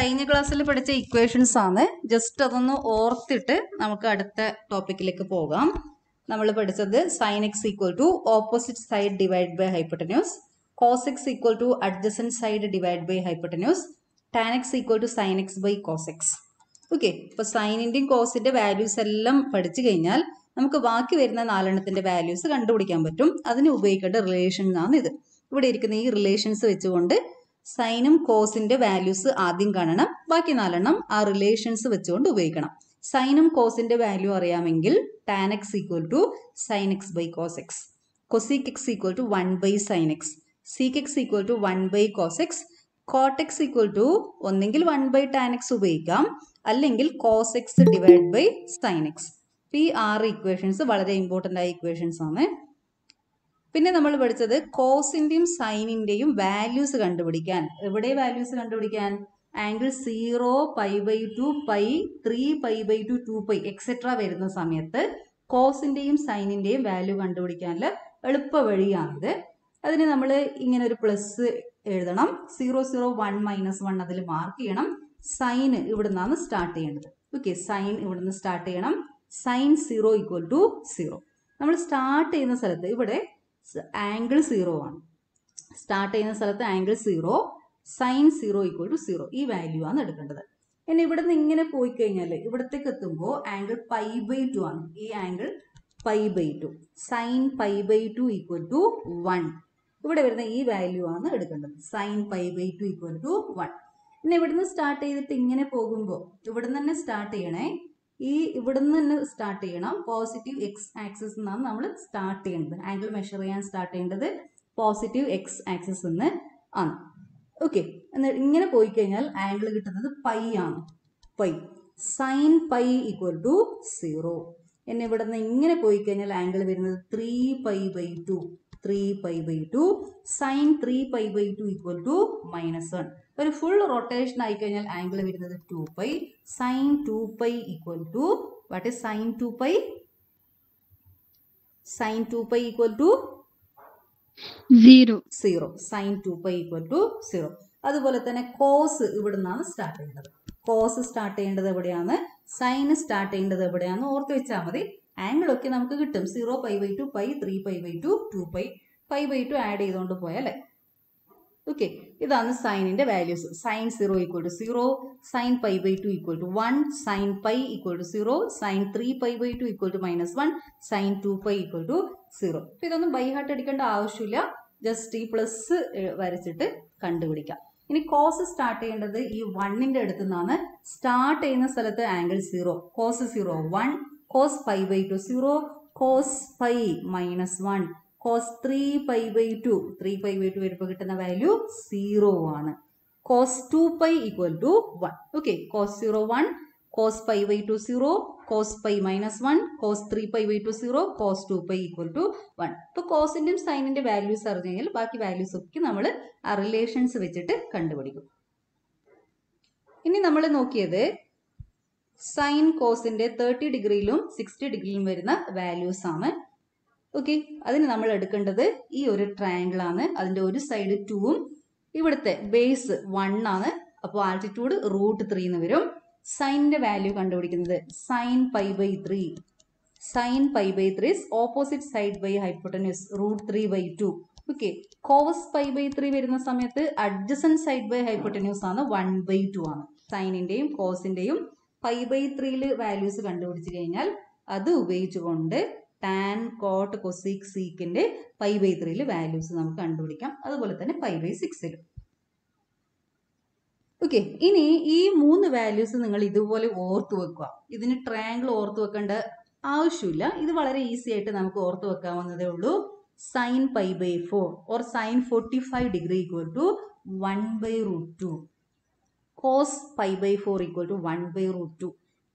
കഴിഞ്ഞ ക്ലാസ്സിൽ പഠിച്ച ഇക്വേഷൻസ് ആണ്. ജസ്റ്റ് അതൊന്ന് ഓർത്തിട്ട് നമുക്ക് അടുത്ത ടോപ്പിക്കിലേക്ക് പോകാം. നമ്മൾ പഠിച്ചത് sine x equal to opposite side divide by hypotenuse, cos x equal to adjacent side divide by hypotenuse, tan x equal to sine x by cos x. Okay, ഇപ്പൊ സൈനിന്റെയും കോസിന്റെ വാല്യൂസ് എല്ലാം പഠിച്ചു കഴിഞ്ഞാൽ നമുക്ക് ബാക്കി വരുന്ന നാലെണ്ണത്തിന്റെ വാല്യൂസ് കണ്ടുപിടിക്കാൻ പറ്റും. അതിന് ഉപയോഗിക്കേണ്ട റിലേഷൻ ആണ് ഇത്. ഇവിടെ ഇരിക്കുന്ന ഈ റിലേഷൻസ് വെച്ചുകൊണ്ട് സൈനും കോസിന്റെ വാല്യൂസ് ആദ്യം കാണണം, ബാക്കി നാലെണ്ണം ആ റിലേഷൻസ് വെച്ചുകൊണ്ട് ഉപയോഗിക്കണം. സൈനും കോസിന്റെ വാല്യൂ അറിയാമെങ്കിൽ tan x equal to sine x by cos x, cosec x equal to 1 by sine x, sec x equal to 1 by cos x, cot x equal to ഒന്നെങ്കിൽ 1 ബൈ ടാൻ എക്സ് ഉപയോഗിക്കാം, അല്ലെങ്കിൽ cos x divide by sine x. ഈ 6 equations വളരെ important ആയ equations ആണ്. പിന്നെ നമ്മൾ പഠിച്ചത് കോസിന്റെയും സൈനിന്റെയും വാല്യൂസ് കണ്ടുപിടിക്കാൻ. എവിടെ വാല്യൂസ് കണ്ടുപിടിക്കാൻ? ആംഗിൾ 0, π/2, π, 3, π/2, 2π എക്സെട്ര വരുന്ന സമയത്ത് കോസിന്റെയും സൈനിന്റെയും വാല്യൂ കണ്ടുപിടിക്കാനുള്ള എളുപ്പ വഴിയാണിത്. അതിന് നമ്മൾ ഇങ്ങനെ ഒരു പ്ലസ് എഴുതണം. 0, 0, 1, -1 അതിൽ മാർക്ക് ചെയ്യണം. സൈൻ ഇവിടെ നിന്നാണ് സ്റ്റാർട്ട് ചെയ്യേണ്ടത്. ഓക്കെ, സൈൻ ഇവിടെ നിന്ന് സ്റ്റാർട്ട് ചെയ്യണം. Sine 0 equal to 0. നമ്മൾ സ്റ്റാർട്ട് ചെയ്യുന്ന സ്ഥലത്ത് ഇവിടെ ആംഗിൾ 0 ആണ്. സ്റ്റാർട്ട് ചെയ്യുന്ന സ്ഥലത്ത് ആംഗിൾ 0, സൈൻ 0 ഈക്വൽ ടു 0. ഈ വാല്യൂ ആണ് എടുക്കേണ്ടത്. ഇനി ഇവിടെ നിന്ന് ഇങ്ങനെ പോയി കഴിഞ്ഞാൽ ഇവിടത്തേക്ക് എത്തുമ്പോൾ ആംഗിൾ π/2 ആണ്. ഈ ആംഗിൾ π/2, സൈൻ π/2 ഈക്വൽ ടു 1. ഇവിടെ വരുന്ന ഈ വാല്യൂ ആണ് എടുക്കേണ്ടത്. Sine π/2 equal to 1. പിന്നെ ഇവിടുന്ന് സ്റ്റാർട്ട് ചെയ്തിട്ട് ഇങ്ങനെ പോകുമ്പോൾ ഇവിടുന്ന് തന്നെ സ്റ്റാർട്ട് ചെയ്യണേ. ഇവിടുന്ന് തന്നെ സ്റ്റാർട്ട് ചെയ്യണം. പോസിറ്റീവ് എക്സ് ആക്സിസ് എന്നാണ് നമ്മൾ സ്റ്റാർട്ട് ചെയ്യേണ്ടത്. ആംഗിൾ മെഷർ ചെയ്യാൻ സ്റ്റാർട്ട് ചെയ്യേണ്ടത് പോസിറ്റീവ് എക്സ് ആക്സിസ് എന്ന് ആണ്. ഓക്കെ, എന്നിട്ട് ഇങ്ങനെ പോയി കഴിഞ്ഞാൽ ആംഗിൾ കിട്ടുന്നത് പൈ ആണ്. Pi, sine pi equal to 0. എന്നെ ഇവിടെ നിന്ന് ഇങ്ങനെ പോയി കഴിഞ്ഞാൽ ആംഗിൾ വരുന്നത് 3π/2, 3π/2, സൈൻ 3π/2 ഈക്വൽ ടു -1. ഒരു ഫുൾ റൊട്ടേഷൻ ആയി കഴിഞ്ഞാൽ ആംഗിൾ വരുന്നത് 2π, sine 2π equal to what is sine 2π? Sine 2π equal to 0. Sine 2π equal to 0. അതുപോലെ തന്നെ കോസ് ഇവിടെ നിന്നാണ് സ്റ്റാർട്ട് ചെയ്യേണ്ടത്. കോസ് സ്റ്റാർട്ട് ചെയ്യേണ്ടത് എവിടെയാണ്? സൈന് സ്റ്റാർട്ട് ചെയ്യേണ്ടത് എവിടെയാണെന്ന് ഓർത്ത് വെച്ചാൽ മതി. ആംഗിൾ ഒക്കെ നമുക്ക് കിട്ടും. 0π/2, π, 3π/2, 2π, π/2 ആഡ് ചെയ്തുകൊണ്ട് പോയാലേ. ഓക്കെ, ഇതാണ് സൈനിന്റെ values. Sine 0 equal to 0, sine π/2 equal to 1, sine pi equal to 0, sine 3π/2 equal to -1, sine 2π equal to 0. അപ്പൊ ഇതൊന്നും ബൈ ഹാർട്ട് അടിക്കേണ്ട ആവശ്യമില്ല. ജസ്റ്റ് ഈ പ്ലസ് വരച്ചിട്ട് കണ്ടുപിടിക്കാം. ഇനി കോസ് സ്റ്റാർട്ട് ചെയ്യേണ്ടത് ഈ 1ന്റെ അടുത്ത് നിന്നാണ്. സ്റ്റാർട്ട് ചെയ്യുന്ന സ്ഥലത്ത് angle 0, cos 0 1, cos π/2 0, cos pi -1, cos 3π/2, 3π/2 വരുമ്പോൾ കിട്ടുന്ന വാല്യൂ 0 ആണ്. Cos 2π equal to 1. Okay, cos 0 1, cos π/2 0, cos pi -1, cos 3π/2 0, cos 2π equal to 1. ഇപ്പോൾ കോസിന്റെയും സൈനിന്റെ വാല്യൂസ് അറിഞ്ഞു കഴിഞ്ഞാൽ ബാക്കി വാല്യൂസ് ഒക്കെ നമ്മൾ ആ റിലേഷൻസ് വെച്ചിട്ട് കണ്ടുപിടിക്കും. ഇനി നമ്മൾ നോക്കിയത് സൈൻ കോസിന്റെ 30 ഡിഗ്രിയിലും 60 ഡിഗ്രിയിലും വരുന്ന വാല്യൂസ് ആണ്. ഓക്കെ, അതിന് നമ്മൾ എടുക്കേണ്ടത് ഈ ഒരു ട്രയാങ്കിൾ ആണ്. അതിന്റെ ഒരു സൈഡ് 2ഉം ഇവിടുത്തെ ബേസ് 1 ആണ്. അപ്പോൾ ആൾട്ടിറ്റ്യൂഡ് √3 എന്ന് വരും. സൈനിന്റെ വാല്യൂ കണ്ടുപിടിക്കുന്നത് sine π/3. Sine π/3 is opposite side by hypotenuse √3/2. Okay, cos π/3 വരുന്ന സമയത്ത് അഡ്ജസന്റ് സൈഡ് ബൈ ഹൈപ്പോട്ടന്യൂസ് ആണ് 1/2 ആണ്. സൈനിന്റെയും കോസിന്റെയും π/3 വാല്യൂസ് കണ്ടുപിടിച്ചു കഴിഞ്ഞാൽ അത് ഉപയോഗിച്ചുകൊണ്ട് ടാൻ, കോട്ട്, കൊസീക്, സീക്കിന്റെ π/3 വാല്യൂസ് നമുക്ക് കണ്ടുപിടിക്കാം. അതുപോലെ തന്നെ π/6. ഓക്കെ, ഇനി ഈ 3 വാല്യൂസ് നിങ്ങൾ ഇതുപോലെ ഓർത്തു വെക്കുക. ഇതിന് ട്രയാങ്കിൾ ഓർത്തു വെക്കേണ്ട ആവശ്യമില്ല. ഇത് വളരെ ഈസി ആയിട്ട് നമുക്ക് ഓർത്തു വെക്കാവുന്നതേ ഉള്ളൂ. Sine π/4 or sine 45 degree equal to 1/√2, cos π/4 equal to 1/√2.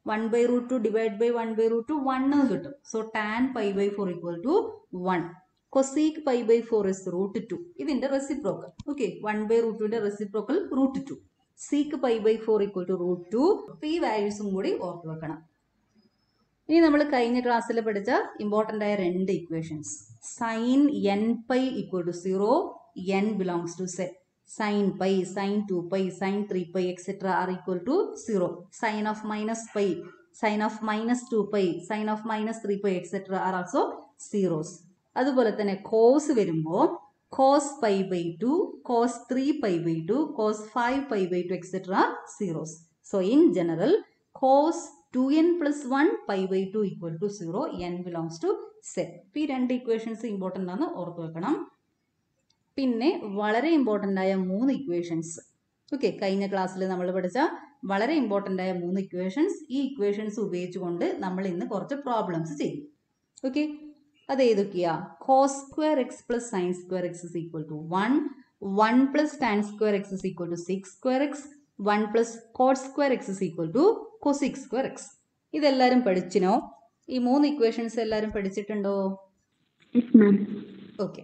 1/√2 divide by 1/√2 1 എന്ന് കിട്ടും. So tan π/4 equal to 1. Cosec π/4 is √2. ഇതിന്റെ റെസിപ്രോക്കൽ. ഓക്കെ, 1/√2ന്റെ റെസിപ്രോക്കൽ √2. Sec π/4 equal to √2. ഈ വാല്യൂസും കൂടി ഓർത്തു വെക്കണം. ഇനി നമ്മൾ കഴിഞ്ഞ ക്ലാസ്സിൽ പഠിച്ച ഇമ്പോർട്ടൻ്റ് ആയ 2 equations. Sine nπ equal to 0, n belongs to set. Sin pi, sin 2 pi, sin 3 pi, etc. are equal to 0. Sin of minus pi, sin of minus 2 pi, sin of minus 3 pi, etc. are also zeros. അതുപോലെ തന്നെ cos വരുമ്പോൾ cos pi by 2, cos 3 pi by 2, cos 5 pi by 2, etc. are zeros. So in general, cos 2n plus 1 pi by 2 equal to 0, n belongs to set. ഈ രണ്ട് equations important ആണ്, ഓർത്ത് വെക്കണം. പിന്നെ വളരെ ഇമ്പോർട്ടൻ്റ് ആയ 3 ഇക്വേഷൻസ്. ഓക്കെ, കഴിഞ്ഞ ക്ലാസ്സിൽ നമ്മൾ പഠിച്ച വളരെ ഇമ്പോർട്ടൻ്റ് ആയ 3 ഇക്വേഷൻസ്. ഈ ഇക്വേഷൻസ് ഉപയോഗിച്ചുകൊണ്ട് നമ്മൾ ഇന്ന് കുറച്ച് പ്രോബ്ലംസ് ചെയ്യും. ഓക്കെ, അത് ഏതൊക്കെയാ? cos square x plus sin square x is equal to 1, 1 plus tan square x is equal to 6 square x, 1 plus cot square x is equal to cosec square x. ഇതെല്ലാവരും പഠിച്ചിനോ? ഈ 3 equations എല്ലാവരും പഠിച്ചിട്ടുണ്ടോ? Okay,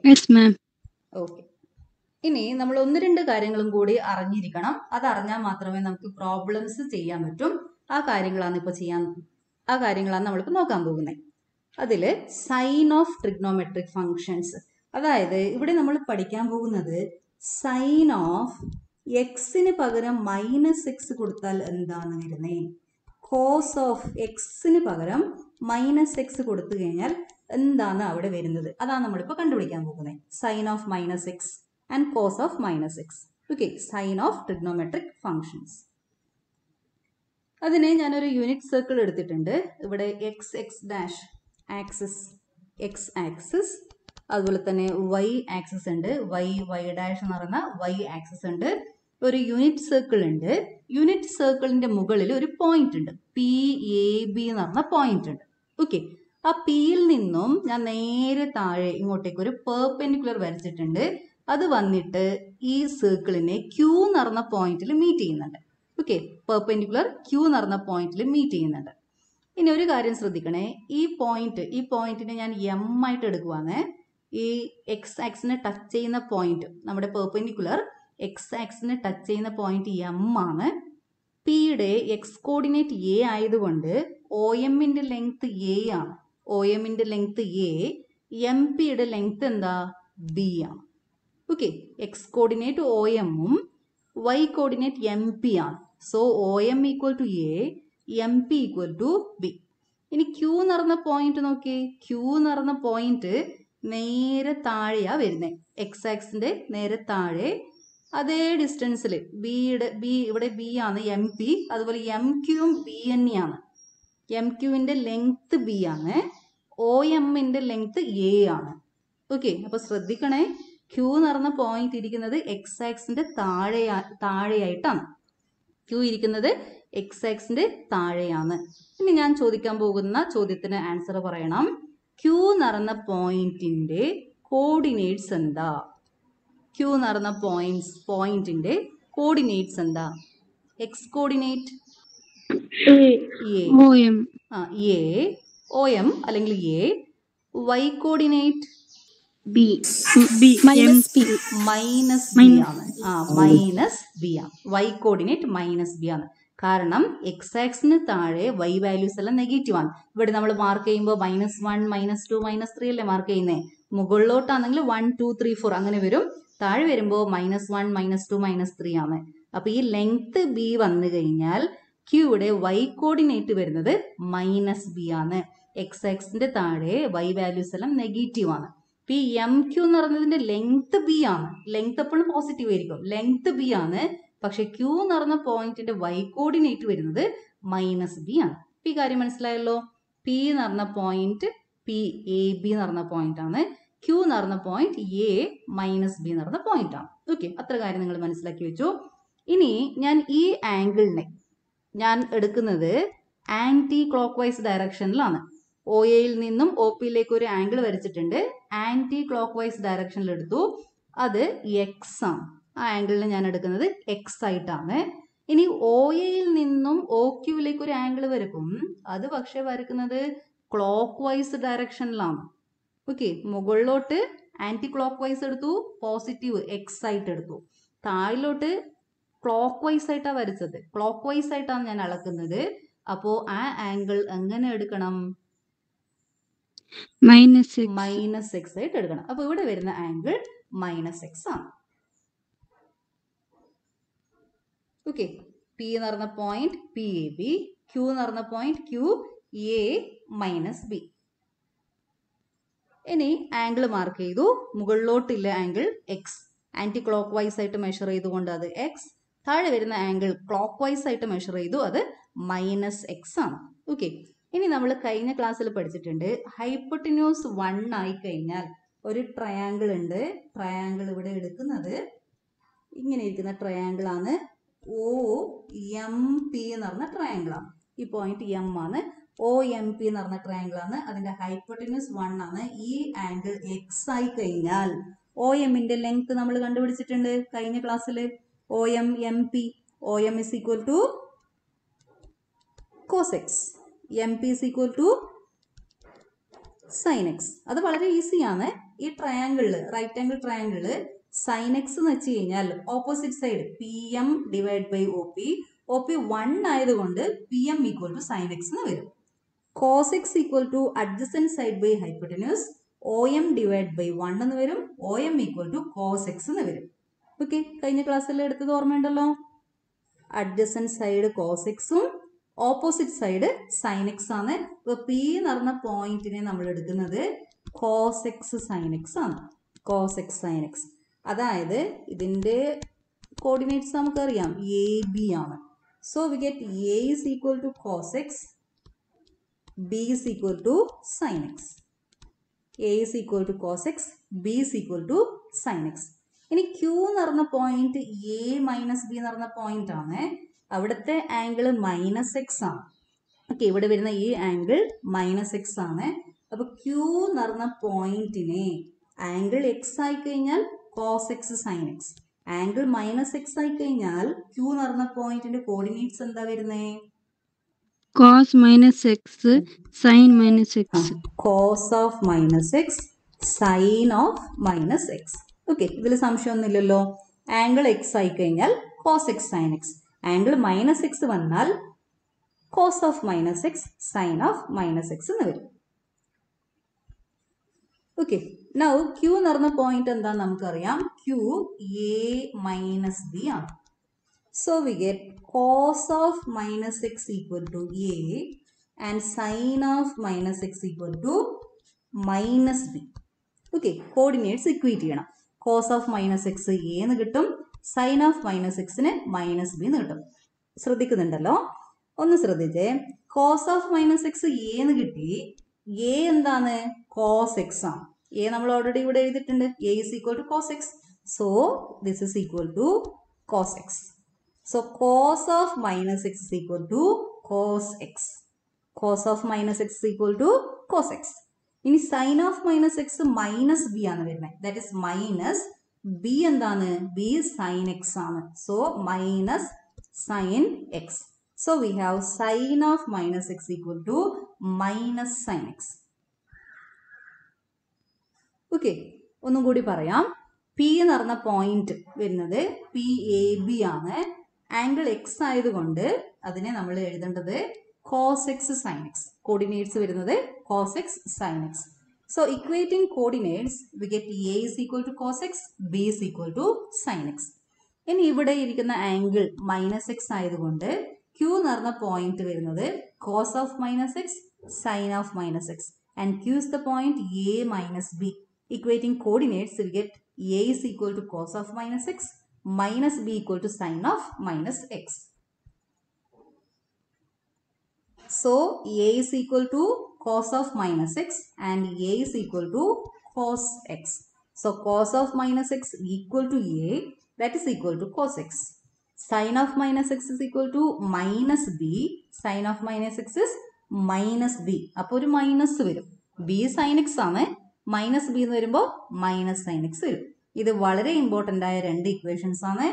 okay. ഇനി നമ്മൾ 1-2 കാര്യങ്ങളും കൂടി അറിഞ്ഞിരിക്കണം. അത് അറിഞ്ഞാൽ മാത്രമേ നമുക്ക് പ്രോബ്ലംസ് ചെയ്യാൻ പറ്റും. ആ കാര്യങ്ങളാണ് നമ്മളിപ്പോൾ നോക്കാൻ പോകുന്നത്. അതിൽ സൈൻ ഓഫ് ട്രിഗ്നോമെട്രിക് ഫങ്ഷൻസ്, അതായത് ഇവിടെ നമ്മൾ പഠിക്കാൻ പോകുന്നത് സൈൻ ഓഫ് എക്സിന് പകരം -x കൊടുത്താൽ എന്താണ് വരുന്നത്, കോസ് ഓഫ് എക്സിന് പകരം -x കൊടുത്തു കഴിഞ്ഞാൽ എന്താണ് അവിടെ വരുന്നത്, അതാണ് നമ്മളിപ്പോൾ കണ്ടുപിടിക്കാൻ പോകുന്നത്. Sine of -x and cos of -x. Okay, sine of trigonometric functions. അതിനെ ഞാനൊരു യൂണിറ്റ് സർക്കിൾ എടുത്തിട്ടുണ്ട്. ഇവിടെ x dash axis, x axis, അതുപോലെ തന്നെ y ആക്സിസ് ഉണ്ട്, y ഡാഷ് എന്ന് പറയുന്ന y ആക്സിസ് ഉണ്ട്. ഒരു യൂണിറ്റ് സർക്കിൾ ഉണ്ട്. യൂണിറ്റ് സർക്കിളിന്റെ മുകളിൽ ഒരു പോയിന്റ് ഉണ്ട്, PAB എന്ന് പറഞ്ഞ പോയിന്റ് ഉണ്ട്. ഓക്കെ, ആ പിയിൽ നിന്നും ഞാൻ നേരെ താഴെ ഇങ്ങോട്ടേക്ക് ഒരു പെർപെൻഡിക്കുലർ വരച്ചിട്ടുണ്ട്. അത് വന്നിട്ട് ഈ സർക്കിളിനെ Q എന്ന് പറഞ്ഞ പോയിന്റിൽ മീറ്റ് ചെയ്യുന്നുണ്ട്. ഓക്കെ, പെർപെൻഡിക്കുലർ Q എന്ന് പറഞ്ഞ പോയിന്റിൽ മീറ്റ് ചെയ്യുന്നുണ്ട്. ഇനി ഒരു കാര്യം ശ്രദ്ധിക്കണേ, ഈ പോയിന്റിനെ ഞാൻ M ആയിട്ട് എടുക്കുവാണ്. ഈ എക്സ് ആക്സിനെ ടച്ച് ചെയ്യുന്ന പോയിന്റ്, നമ്മുടെ പെർപെൻഡിക്കുലർ എക്സ് ആക്സിനെ ടച്ച് ചെയ്യുന്ന പോയിന്റ് M ആണ്. പിയുടെ എക്സ് കോർഡിനേറ്റ് A ആയതുകൊണ്ട് OMന്റെ ലെങ്ത് A ആണ്. OMന്റെ ലെങ്ത് A, MPയുടെ ലെങ്ത് എന്താ? B ആണ്. ഓക്കെ, എക്സ് കോർഡിനേറ്റ് OMഉം y കോർഡിനേറ്റ് MP ആണ്. So OM equal to A, MP equal to B. ഇനി Q എന്ന് പറഞ്ഞ പോയിന്റ് നോക്കിയേ. Q എന്ന് പറഞ്ഞ പോയിന്റ് നേരെ താഴെയാ വരുന്നത്, എക്സ് ആക്സിന്റെ നേരെ താഴെ. അതേ ഡിസ്റ്റൻസിൽ ഇവിടെ B ആണ് MP, അതുപോലെ MQയും B തന്നെയാണ്. MQവിന്റെ ലെങ്ത് B ആണ്, OMന്റെ ലെങ്ത് A ആണ്. ഓക്കെ, അപ്പൊ ശ്രദ്ധിക്കണേ, Q എന്ന് പറഞ്ഞ പോയിന്റ് ഇരിക്കുന്നത് എക്സ് ആക്സിന്റെ താഴെയായിട്ടാണ്. Q ഇരിക്കുന്നത് എക്സ് ആക്സിന്റെ താഴെയാണ്. ഇനി ഞാൻ ചോദിക്കാൻ പോകുന്ന ചോദ്യത്തിന് ആൻസർ പറയണം. Q എന്ന് പറഞ്ഞ പോയിന്റിന്റെ കോർഡിനേറ്റ്സ് എന്താ? Q എന്ന് പറഞ്ഞ പോയിന്റിന്റെ കോർഡിനേറ്റ്സ് എന്താ? എക്സ് കോർഡിനേറ്റ് OM അല്ലെങ്കിൽ A, y coordinate minus B ആണ്. y കോർഡിനേറ്റ് -B ആണ്. കാരണം എക്സ് ആക്സിന് താഴെ y വാല്യൂസ് എല്ലാം നെഗറ്റീവ് ആണ്. ഇവിടെ നമ്മൾ മാർക്ക് ചെയ്യുമ്പോൾ -1, -2, -3 അല്ലേ മാർക്ക് ചെയ്യുന്നത്. മുകളിലോട്ടാണെങ്കിൽ 1, 2, 3, 4 അങ്ങനെ വരും. താഴെ വരുമ്പോൾ -1, -2, -3 ആണ്. അപ്പൊ ഈ ലെങ്ത് B വന്നു കഴിഞ്ഞാൽ Qയുടെ y കോർഡിനേറ്റ് വരുന്നത് -B ആണ്. എക്സ് ആക്സിന്റെ താഴെ y വാല്യൂസ് എല്ലാം നെഗറ്റീവ് ആണ്. ഈ MQ എന്ന് പറയുന്നതിന്റെ ലെങ്ത് B ആണ്. ലെങ്ത് എപ്പോഴും പോസിറ്റീവ് ആയിരിക്കും, ലെങ്ത് B ആണ്. പക്ഷെ Q എന്ന് പറഞ്ഞ പോയിന്റിന്റെ y കോർഡിനേറ്റ് വരുന്നത് -B ആണ്. ഈ കാര്യം മനസ്സിലായല്ലോ. P എന്ന് പറഞ്ഞ പോയിന്റ് PAB എന്ന് പറഞ്ഞ പോയിന്റ് ആണ്. Q എന്ന് പറഞ്ഞ പോയിന്റ് A -B എന്ന് പറഞ്ഞ പോയിന്റ് ആണ്. ഓക്കെ, അത്ര കാര്യം നിങ്ങൾ മനസ്സിലാക്കി വെച്ചു. ഇനി ഞാൻ ഈ ആംഗിളിനെ ഞാൻ എടുക്കുന്നത് ആന്റി ക്ലോക്ക് വൈസ് ഡയറക്ഷനിലാണ്. OAയിൽ നിന്നും OPയിലേക്ക് ഒരു ആംഗിൾ വരച്ചിട്ടുണ്ട്. ആന്റി ക്ലോക്ക് വൈസ് ഡയറക്ഷനിൽ എടുത്തു. അത് X ആണ്. ആ ആംഗിളിനെ ഞാൻ എടുക്കുന്നത് X ആയിട്ടാണ്. ഇനി OAയിൽ നിന്നും OQയിലേക്ക് ഒരു ആംഗിൾ വരക്കും. അത് പക്ഷെ വരക്കുന്നത് ക്ലോക്ക് വൈസ് ഡയറക്ഷനിലാണ്. ഓക്കെ, മുകളിലോട്ട് ആന്റി ക്ലോക്ക് വൈസ് എടുത്തു, പോസിറ്റീവ് X ആയിട്ട് എടുത്തു. താഴിലോട്ട് ക്ലോക്ക് വൈസ് ആയിട്ടാണ് വരച്ചത്, ക്ലോക്ക് വൈസ് ആയിട്ടാണ് ഞാൻ അളക്കുന്നത്. അപ്പോ ആ ആംഗിൾ എങ്ങനെ എടുക്കണം? -X ആയിട്ട് എടുക്കണം. അപ്പൊ ഇവിടെ വരുന്ന ആംഗിൾ -X ആണ്. ഓക്കെ, പി എന്ന് പറഞ്ഞ point P A B, Q എന്ന് പറഞ്ഞ point Q A minus B. ഇനി ആംഗിൾ മാർക്ക് ചെയ്തു. മുകളിലോട്ടില്ല angle x, anti clock vice ആയിട്ട് മെഷർ ചെയ്തുകൊണ്ട് അത് എക്സ്. താഴെ വരുന്ന ആംഗിൾ ക്ലോക്ക് വൈസ് ആയിട്ട് മെഷർ ചെയ്തു, അത് മൈനസ് എക്സ് ആണ്. ഓക്കെ, ഇനി നമ്മൾ കഴിഞ്ഞ ക്ലാസ്സിൽ പഠിച്ചിട്ടുണ്ട് ഹൈപ്പോട്ടിന്യൂസ് 1 ആയി കഴിഞ്ഞാൽ ഒരു ട്രയാങ്കിൾ ഉണ്ട്. ട്രയാങ്കിൾ ഇവിടെ എടുക്കുന്നത് ഇങ്ങനെ ഇരിക്കുന്ന ട്രയാങ്കിൾ ആണ്. ഒ എം പി എന്ന് പറഞ്ഞ ട്രയാങ്കിൾ ആണ്. ഈ പോയിന്റ് എം ആണ്. ഒ എം പി എന്ന് പറഞ്ഞ ട്രയാങ്കിൾ ആണ്. അതിന്റെ ഹൈപ്പോട്ടിന്യൂസ് 1 ആണ്. ഈ ആംഗിൾ എക്സ് ആയി കഴിഞ്ഞാൽ ഒ എമ്മിന്റെ ലെങ്ത് നമ്മൾ കണ്ടുപിടിച്ചിട്ടുണ്ട് കഴിഞ്ഞ ക്ലാസ്സിൽ. O M M P, O M is equal to cos x, M P is equal to sine x. അത് വളരെ ഈസിയാണ്. ഈ ട്രയാങ്കിളില്, റൈറ്റ് ആംഗിൾ ട്രയാങ്കിളില് സൈൻ എക്സ് എന്ന് വെച്ച് കഴിഞ്ഞാൽ opposite side P M divide by O P. O P 1 ആയതുകൊണ്ട് P M equal to sine x എന്ന് വരും. Cos x equal to adjacent side by hypotenuse O M divide by 1 എന്ന് വരും. O M equal to cos x എന്ന് വരും. Okay, കഴിഞ്ഞ ക്ലാസ്സിൽ എടുത്തത് ഓർമ്മയുണ്ടല്ലോ. അഡ്ജസന്റ് സൈഡ് കോസ് എക്സും ഓപ്പോസിറ്റ് സൈഡ് സൈൻ എക്സ് ആണ്. ഇപ്പൊ പി എന്ന് പറഞ്ഞ പോയിന്റിനെ നമ്മൾ എടുക്കുന്നത് കോസ് എക്സ് സൈൻ എക്സ് ആണ്. കോസ് എക്സ് സൈൻ എക്സ്, അതായത് ഇതിന്റെ കോർഡിനേറ്റ്സ് നമുക്കറിയാം എ ബി ആണ്. So we get A is equal to cos x, B is equal to sine x. A is equal to cos x, B is equal to sine x. ഇനി Q എന്ന് പറഞ്ഞ point A minus B എന്ന് പറഞ്ഞ point ആണ്. അവിടുത്തെ angle minus X ആണ്. Okay, ഇവിടെ വരുന്ന ഈ ആംഗിൾ മൈനസ് എക്സ് ആണ്. അപ്പൊ ക്യൂ എന്ന് പറഞ്ഞ പോയിന്റിനെ ആംഗിൾ എക്സ് ആയി കഴിഞ്ഞാൽ cos x sine x, angle minus x ആയി കഴിഞ്ഞാൽ ക്യൂ എന്ന് പറഞ്ഞ പോയിന്റിന്റെ കോർഡിനേറ്റ്സ് എന്താ വരുന്നേ? Cos minus x sine minus x. Cos of minus x sine of minus x. Okay, ഇതിൽ സംശയമൊന്നുമില്ലല്ലോ. ആംഗിൾ എക്സ് ആയി കഴിഞ്ഞാൽ cos x sine x, angle minus x വന്നാൽ cos of minus x sine of minus x എന്ന് വരും. Okay, now Q എന്ന് പറഞ്ഞ point എന്താന്ന് നമുക്കറിയാം. ക്യൂ എ മൈനസ് ബി ആണ്. So we get cos of minus x equal to A and sine of minus x equal to minus B. Okay, coordinates equate ചെയ്യണം. Cos of minus x A എന്ന് കിട്ടും, sine of minus എക്സിന് minus B എന്ന് കിട്ടും. ശ്രദ്ധിക്കുന്നുണ്ടല്ലോ? ഒന്ന് ശ്രദ്ധിച്ചേ. Cos of minus x A എന്ന് കിട്ടി. എ എന്താണ്? കോസ് എക്സ് ആണ്. എ നമ്മൾ ഓൾറെഡി ഇവിടെ എഴുതിയിട്ടുണ്ട്. A is equal to cos x. So this is equal to cos x. So cos of minus x is equal to cos x. Cos of minus x is equal to cos x. ഇനി sine of minus x minus B ആണ് വരുന്നത്. That is minus B എന്താണ്? B sine x ആണ്. So minus sine x. So we have sin of minus x equal to minus sin x. Okay, ഒന്നും കൂടി പറയാം. P എന്ന് പറഞ്ഞ point വരുന്നത് പി എ ബി ആണ്. ആംഗിൾ എക്സ് ആയതുകൊണ്ട് അതിനെ നമ്മൾ എഴുതേണ്ടത് cos x sine x. Coordinates വരുന്നത് cos x sine x. So equating coordinates we get A is equal to cos x, B is equal to sine x. ഇനി ഇവിടെ ഇരിക്കുന്ന angle minus x ആയതുകൊണ്ട് Q എന്ന് പറഞ്ഞ പോയിന്റ് വരുന്നത് cos of minus x sine of minus x and Q is the point A minus B. Equating coordinates we get A is equal to cos of minus x minus B equal to sin of minus x. So A is equal to cos of minus x and A is equal to cos x. So cos of minus x equal to A, that is equal to cos x. Sin of minus x is equal to minus b. Sin of minus x is minus b. അപ്പോൾ ഒരു minus വരും. b sin x ആണ്, minus B എന്ന് വരുമ്പോൾ minus sine X വരും. ഇത് വളരെ important ആയ രണ്ട് ഇക്വേഷൻസ് ആണ്.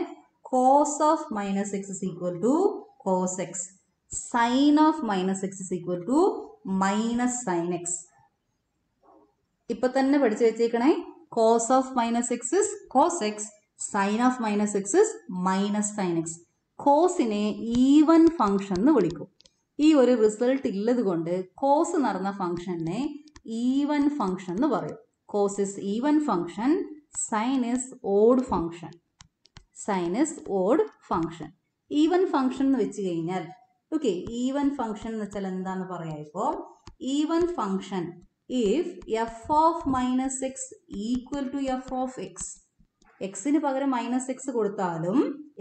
Cos of minus x is equal to cos x, sine of minus x is equal to minus sine x. ഇപ്പൊ തന്നെ പഠിച്ചു വെച്ചേക്കണേ. Cos of minus x is cos x, sine of minus x is minus sine x. കോസിനെ even function എന്ന് വിളിക്കും. ഈ ഒരു result ഉള്ളത് കൊണ്ട് കോസ് നടന്ന ഫംഗ്ഷനെ ഈവൻ ഫംഗ്ഷൻ എന്ന് പറയും. Cos is even function, sine is odd function. Sine is odd function. Even function എന്ന് വെച്ച് കഴിഞ്ഞാൽ ഓക്കെ, ഈവൻ ഫംഗ്ഷൻ എന്ന് വെച്ചാൽ എന്താന്ന് പറയാം. ഇപ്പോൾ even function if f of minus x equal to f of x, എക്സിന് പകരം മൈനസ് എക്സ് കൊടുത്താലും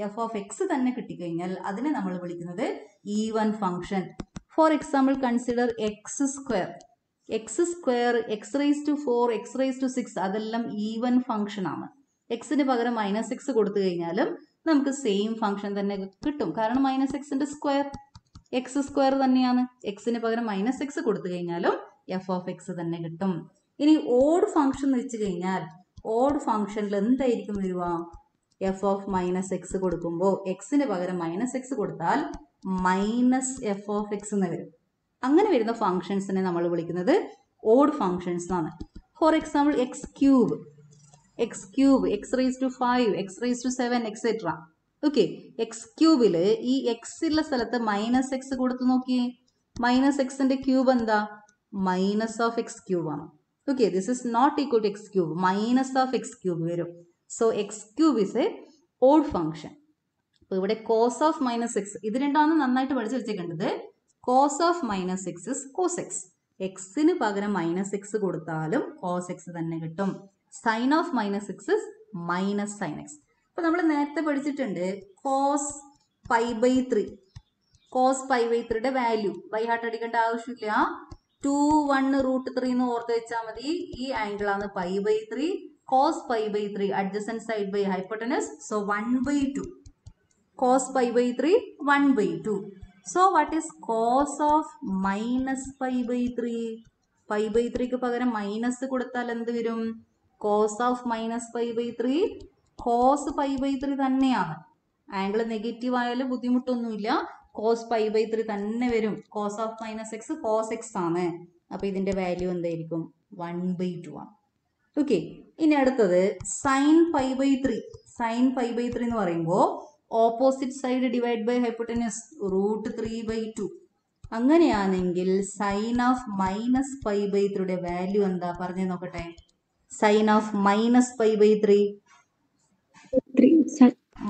എഫ് ഓഫ് എക്സ് തന്നെ കിട്ടിക്കഴിഞ്ഞാൽ അതിനെ നമ്മൾ വിളിക്കുന്നത് even function. For example consider x square, x square, x raise to 4, x raise to 6, അതെല്ലാം even function ആണ്. എക്സിന് പകരം മൈനസ് എക്സ് കൊടുത്തു കഴിഞ്ഞാലും നമുക്ക് സെയിം ഫംഗ്ഷൻ തന്നെ കിട്ടും. കാരണം മൈനസ് എക്സിന്റെ സ്ക്വയർ എക്സ് സ്ക്വയർ തന്നെയാണ്. എക്സിന് പകരം മൈനസ് എക്സ് കൊടുത്തു കഴിഞ്ഞാലും എഫ് ഓഫ് എക്സ് തന്നെ കിട്ടും. ഇനി ഓഡ് ഫംഗ്ഷൻ എന്ന് വെച്ച് കഴിഞ്ഞാൽ ഓഡ് ഫംഗ്ഷനിൽ എന്തായിരിക്കും വരിക? എഫ് ഓഫ് മൈനസ് എക്സ് കൊടുക്കുമ്പോൾ എക്സിന് പകരം മൈനസ് എക്സ് കൊടുത്താൽ മൈനസ് എഫ് ഓഫ് എക്സ് എന്ന് വരും. അങ്ങനെ വരുന്ന ഫംഗ്ഷൻസിനെ നമ്മൾ വിളിക്കുന്നത് ഓഡ് ഫംഗ്ഷൻസ് എന്നാണ്. For example x cube, x cube, x raise to 5, x raise to 7 etcetera. Okay, x ക്യൂബില് ഈ എക്സ് ഉള്ള സ്ഥലത്ത് മൈനസ് എക്സ് കൊടുത്തു നോക്കിയേ. മൈനസ് എക്സിന്റെ ക്യൂബ് എന്താ? മൈനസ് ഓഫ് എക്സ് ക്യൂബ് ആണ്. Okay, this is not equal to x cube, minus of x cube വരും. So x cube is a odd function. അപ്പൊ ഇവിടെ കോസ് ഓഫ് മൈനസ് എക്സ്, ഇത് രണ്ടാണ് നന്നായിട്ട് പഠിച്ചു വെച്ചേക്കേണ്ടത്. Cos of minus x is cos x. എക്സിന് പകരം മൈനസ് എക്സ് കൊടുത്താലും കോസ് എക്സ് തന്നെ കിട്ടും. Sine of minus x is minus sine x. അപ്പൊ നമ്മൾ നേരത്തെ പഠിച്ചിട്ടുണ്ട് cos pi by 3. Cos pi by 3യുടെ വാല്യൂ ബൈ ഹാർട്ട് അടിക്കേണ്ട ആവശ്യമില്ല. 2(1√3) എന്ന് ഓർത്ത് വെച്ചാൽ മതി. ഈ ആംഗിൾ ആണ് pi by 3. Cos pi by 3 adjacent side by hypotenuse. So 1/2. Cos pi by 3 1/2. So what is cos of minus pi by 3? Pi by 3 പകരം മൈനസ് കൊടുത്താൽ എന്ത് വരും? cos of minus pi by 3 cos pi by 3 തന്നെയാണ്. Angle negative ആയാലും ബുദ്ധിമുട്ടൊന്നുമില്ല. cos pi by 3 തന്നെ വരും. cos of minus x cos x ആണ്. അപ്പൊ ഇതിന്റെ വാല്യൂ എന്തായിരിക്കും? 1/2 ആണ്. ഓക്കെ, ഇനി അടുത്തത് sine pi by 3. Sine pi by 3 എന്ന് പറയുമ്പോൾ opposite side divide by hypotenuse √3/2. അങ്ങനെയാണെങ്കിൽ sine of minus pi by 3യുടെ വാല്യൂ എന്താ പറഞ്ഞു നോക്കട്ടെ. Sine of minus pi by 3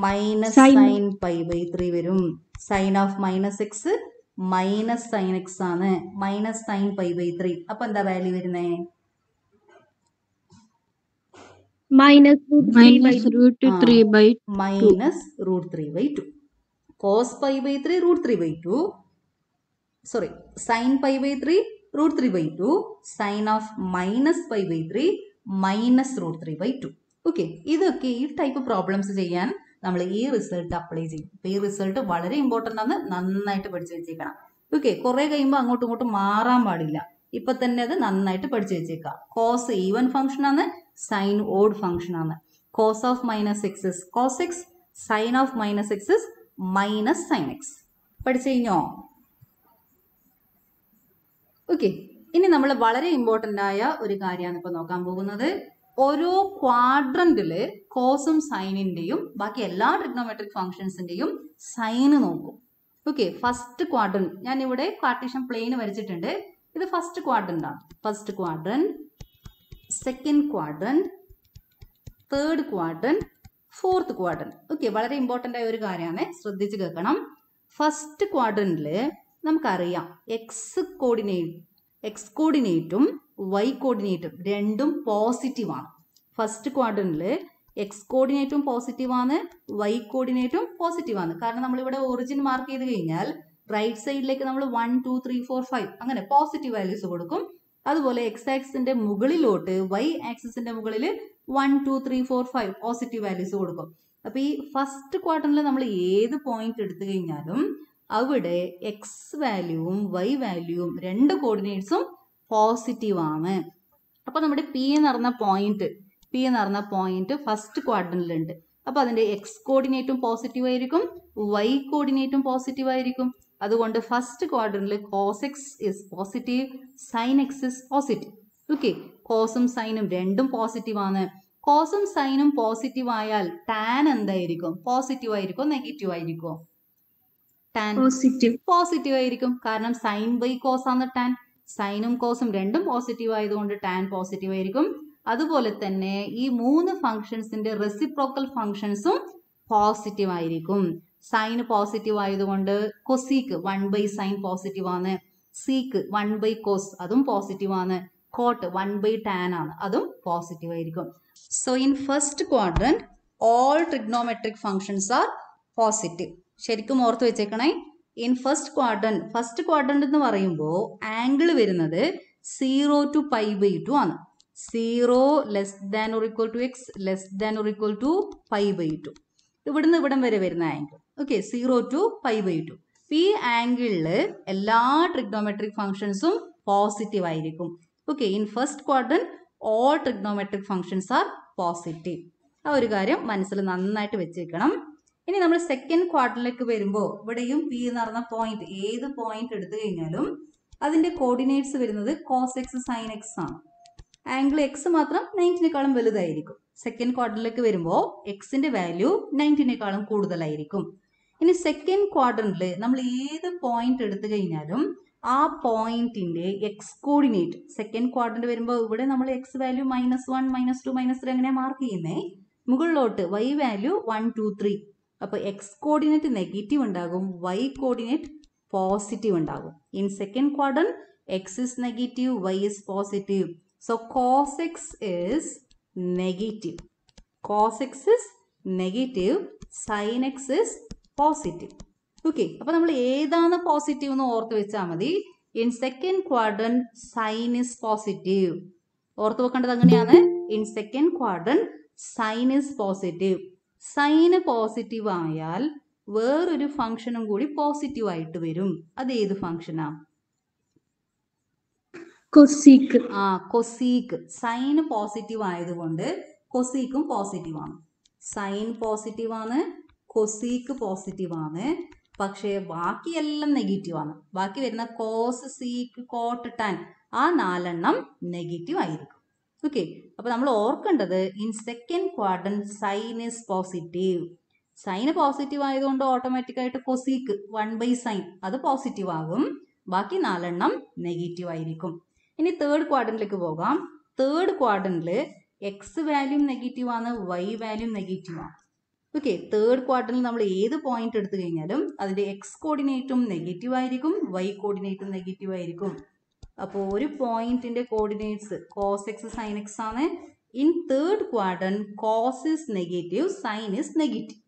minus sine pi by 3 വരും. Sine of minus x minus sine x ആണ്. Minus sine pi by 3. അപ്പൊ എന്താ value വരുന്നേ? -√3/2. Cos pi by 3 √3/2. Sorry, sin pi by 3 √3/2. Sin of minus pi by 3 -√3/2. Okay, ഇതൊക്കെ ഈ type problems ചെയ്യാൻ നമ്മൾ ഈ റിസൾട്ട് അപ്ലൈ ചെയ്യും. ഈ റിസൾട്ട് വളരെ ഇമ്പോർട്ടൻ്റ് ആണ്, നന്നായിട്ട് പഠിച്ചു വെച്ചേക്കണം. ഓക്കെ, കുറെ കഴിയുമ്പോൾ അങ്ങോട്ടും ഇങ്ങോട്ടും മാറാൻ പാടില്ല. ഇപ്പൊ തന്നെ അത് നന്നായിട്ട് പഠിച്ചു വെച്ചേക്കാം. കോസ് ഈവൻ ഫംഗ്ഷൻ ആണ്, സൈൻ ഓഡ് ഫംഗ്ഷൻ ആണ്. Cos of minus x is cos x, sine of minus x is minus sine x. പഠിച്ചു കഴിഞ്ഞോ? ഓക്കെ, ഇനി നമ്മൾ വളരെ ഇമ്പോർട്ടൻ്റ് ആയ ഒരു കാര്യമാണ് ഇപ്പൊ നോക്കാൻ പോകുന്നത്. ഓരോ ക്വാഡ്രന്റില് കോസും സൈനിന്റെയും ബാക്കി എല്ലാ ട്രിഗ്നോമെട്രിക് ഫംഗ്ഷൻസിന്റെയും സൈന് നോക്കും. ഓക്കെ, ഫസ്റ്റ് ക്വാഡ്രന്റ് ഞാൻ ഇവിടെ കാർട്ടീഷ്യൻ പ്ലെയിൻ വരച്ചിട്ടുണ്ട്. ഇത് ഫസ്റ്റ് ക്വാഡ്രന്റ് ആണ്. First quadrant, second quadrant, third quadrant, fourth quadrant. Okay, വളരെ ഇമ്പോർട്ടൻ്റ് ആയ ഒരു കാര്യമാണ്, ശ്രദ്ധിച്ച് കേൾക്കണം. ഫസ്റ്റ് ക്വാഡ്രന്റില് നമുക്കറിയാം എക്സ് കോർഡിനേറ്റും വൈ കോർഡിനേറ്റും രണ്ടും പോസിറ്റീവ് ആണ്. ഫസ്റ്റ് ക്വാഡ്രന്റില് എക്സ് കോർഡിനേറ്റും പോസിറ്റീവ് ആണ്, വൈ കോർഡിനേറ്റും പോസിറ്റീവ് ആണ്. കാരണം നമ്മളിവിടെ ഒറിജിൻ മാർക്ക് ചെയ്ത് കഴിഞ്ഞാൽ റൈറ്റ് സൈഡിലേക്ക് നമ്മൾ 1 2 3 4 5 അങ്ങനെ പോസിറ്റീവ് വാല്യൂസ് കൊടുക്കും. അതുപോലെ എക്സ് ആക്സിന്റെ മുകളിലോട്ട് വൈ ആക്സിന്റെ മുകളിൽ 1 2 3 4 5 പോസിറ്റീവ് വാല്യൂസ് കൊടുക്കും. അപ്പൊ ഈ ഫസ്റ്റ് ക്വാർട്ടറിൽ നമ്മൾ ഏത് പോയിന്റ് എടുത്തു കഴിഞ്ഞാലും അവിടെ എക്സ് വാല്യൂവും വൈ വാല്യൂവും രണ്ട് കോർഡിനേറ്റ്സും പോസിറ്റീവ് ആണ്. അപ്പൊ നമ്മുടെ പി എന്ന് പറഞ്ഞ പോയിന്റ് ഫസ്റ്റ് ക്വാഡ്രന്റിലുണ്ട്. അപ്പൊ അതിന്റെ എക്സ് കോർഡിനേറ്റും പോസിറ്റീവ് ആയിരിക്കും, വൈ കോർഡിനേറ്റും പോസിറ്റീവ് ആയിരിക്കും. അതുകൊണ്ട് ഫസ്റ്റ് ക്വാഡ്രന്റിൽ cos x is positive, sine x is positive. Okay, കോസും സൈനും രണ്ടും പോസിറ്റീവ് ആണ്. കോസും സൈനും പോസിറ്റീവ് ആയാൽ ടാൻ എന്തായിരിക്കും? പോസിറ്റീവ് ആയിരിക്കും, നെഗറ്റീവ് ആയിരിക്കും? ടാൻ പോസിറ്റീവ് ആയിരിക്കും. കാരണം സൈൻ ബൈ കോസ് ആണ് ടാൻ. സൈനും കോസും രണ്ടും പോസിറ്റീവ് ആയതുകൊണ്ട് ടാൻ പോസിറ്റീവ് ആയിരിക്കും. അതുപോലെ തന്നെ ഈ മൂന്ന് ഫംഗ്ഷൻസിന്റെ റെസിപ്രോക്കൽ ഫംഗ്ഷൻസും പോസിറ്റീവ് ആയിരിക്കും. സൈൻ പോസിറ്റീവ് ആയതുകൊണ്ട് കൊസീക്ക് 1/sin പോസിറ്റീവ് ആണ്. സീക്ക് 1/cos അതും പോസിറ്റീവ് ആണ്. കോട്ട് 1/tan ആണ്, അതും പോസിറ്റീവ് ആയിരിക്കും. So in first quadrant all trigonometric functions are positive. ശരിക്കും ഓർത്ത് വെച്ചേക്കണേ. ഇൻ ഫസ്റ്റ് ക്വാഡ്രന്റ് എന്ന് പറയുമ്പോൾ ആംഗിൾ വരുന്നത് 0 to π/2 ആണ്. 0 less than or equal to x less than or equal to π/2. ഇവിടുന്ന് ഇവിടം വരെ വരുന്ന ആംഗിൾ. Okay, 0 to π/2. ഈ ആംഗിളില് എല്ലാ ട്രിഗ്നോമെട്രിക് ഫംഗ്ഷൻസും പോസിറ്റീവ് ആയിരിക്കും. Okay, in first quadrant all trigonometric functions are positive. ആ ഒരു കാര്യം മനസ്സിൽ നന്നായിട്ട് വെച്ചേക്കണം. ഇനി നമ്മൾ സെക്കൻഡ് ക്വാഡ്രന്റിലേക്ക് വരുമ്പോൾ ഇവിടെയും പി എന്ന് പറഞ്ഞ പോയിന്റ്, ഏത് പോയിന്റ് എടുത്തു കഴിഞ്ഞാലും അതിന്റെ കോർഡിനേറ്റ്സ് വരുന്നത് cos x sin x ആണ്. ആംഗിൾ എക്സ് മാത്രം 90നേക്കാളും വലുതായിരിക്കും. സെക്കൻഡ് ക്വാഡ്രന്റിലേക്ക് വരുമ്പോൾ എക്സിന്റെ വാല്യൂ 90നേക്കാളും കൂടുതലായിരിക്കും. ഇനി സെക്കൻഡ് ക്വാഡ്രന്റിൽ നമ്മൾ ഏത് പോയിന്റ് എടുത്തു കഴിഞ്ഞാലും ആ പോയിന്റിന്റെ എക്സ് കോർഡിനേറ്റ്, സെക്കൻഡ് ക്വാഡ്രന്റ് വരുമ്പോൾ ഇവിടെ നമ്മൾ എക്സ് വാല്യൂ -1 -2 -3 അങ്ങനെ മാർക്ക് ചെയ്യുന്നേ. മുകളിലോട്ട് y വാല്യൂ 1 2 3. അപ്പൊ എക്സ് കോർഡിനേറ്റ് നെഗറ്റീവ് ഉണ്ടാകും, y കോർഡിനേറ്റ് പോസിറ്റീവ് ഉണ്ടാകും. In second quadrant x is negative, y is positive. So cos x is negative. Cos x is negative, sin x is positive. Okay, അപ്പൊ നമ്മൾ ഏതാണ് positive എന്ന് ഓർത്ത് വെച്ചാൽ മതി. In second quadrant sine is positive. ഓർത്ത് വെക്കേണ്ടത് അങ്ങനെയാണ്. In second quadrant sine is positive. സൈന് പോസിറ്റീവ് ആയാൽ വേറൊരു ഫംഗ്ഷനും കൂടി പോസിറ്റീവ് ആയിട്ട് വരും. അത് ഏത് ഫംഗ്ഷനാ? കൊസീക്ക്. കൊസീക്ക്. സൈന് പോസിറ്റീവ് ആയതുകൊണ്ട് കൊസീക്കും പോസിറ്റീവ് ആണ്. സൈൻ പോസിറ്റീവ് ആണ്, കൊസീക്ക് പോസിറ്റീവ് ആണ്. പക്ഷേ ബാക്കിയെല്ലാം നെഗറ്റീവ് ആണ്. ബാക്കി വരുന്ന കോസ്, സീക്ക്, കോട്ട്, ടാൻ ആ 4 നെഗറ്റീവ് ആയിരിക്കും. ഓക്കെ, അപ്പൊ നമ്മൾ ഓർക്കേണ്ടത് in second quadrant sine is positive. സൈന് പോസിറ്റീവ് ആയതുകൊണ്ട് ഓട്ടോമാറ്റിക് ആയിട്ട് കൊസീക്ക് 1/sin അത് പോസിറ്റീവ് ആകും. ബാക്കി 4 നെഗറ്റീവ് ആയിരിക്കും. ഇനി തേർഡ് ക്വാഡ്രന്റിലേക്ക് പോകാം. തേർഡ് ക്വാഡ്രന്റില് എക്സ് വാല്യൂ നെഗറ്റീവ് ആണ്, വൈ വാല്യൂ നെഗറ്റീവ് ആണ്. ഓക്കെ, തേർഡ് ക്വാഡ്രന്റിൽ നമ്മൾ ഏത് പോയിന്റ് എടുത്തു കഴിഞ്ഞാലും അതിന്റെ എക്സ് കോർഡിനേറ്റും നെഗറ്റീവ് ആയിരിക്കും, വൈ കോർഡിനേറ്റും നെഗറ്റീവ് ആയിരിക്കും. അപ്പോൾ ഒരു പോയിന്റിന്റെ coordinates cos x sin x ആണ്. In third quadrant cos is negative, sin is negative.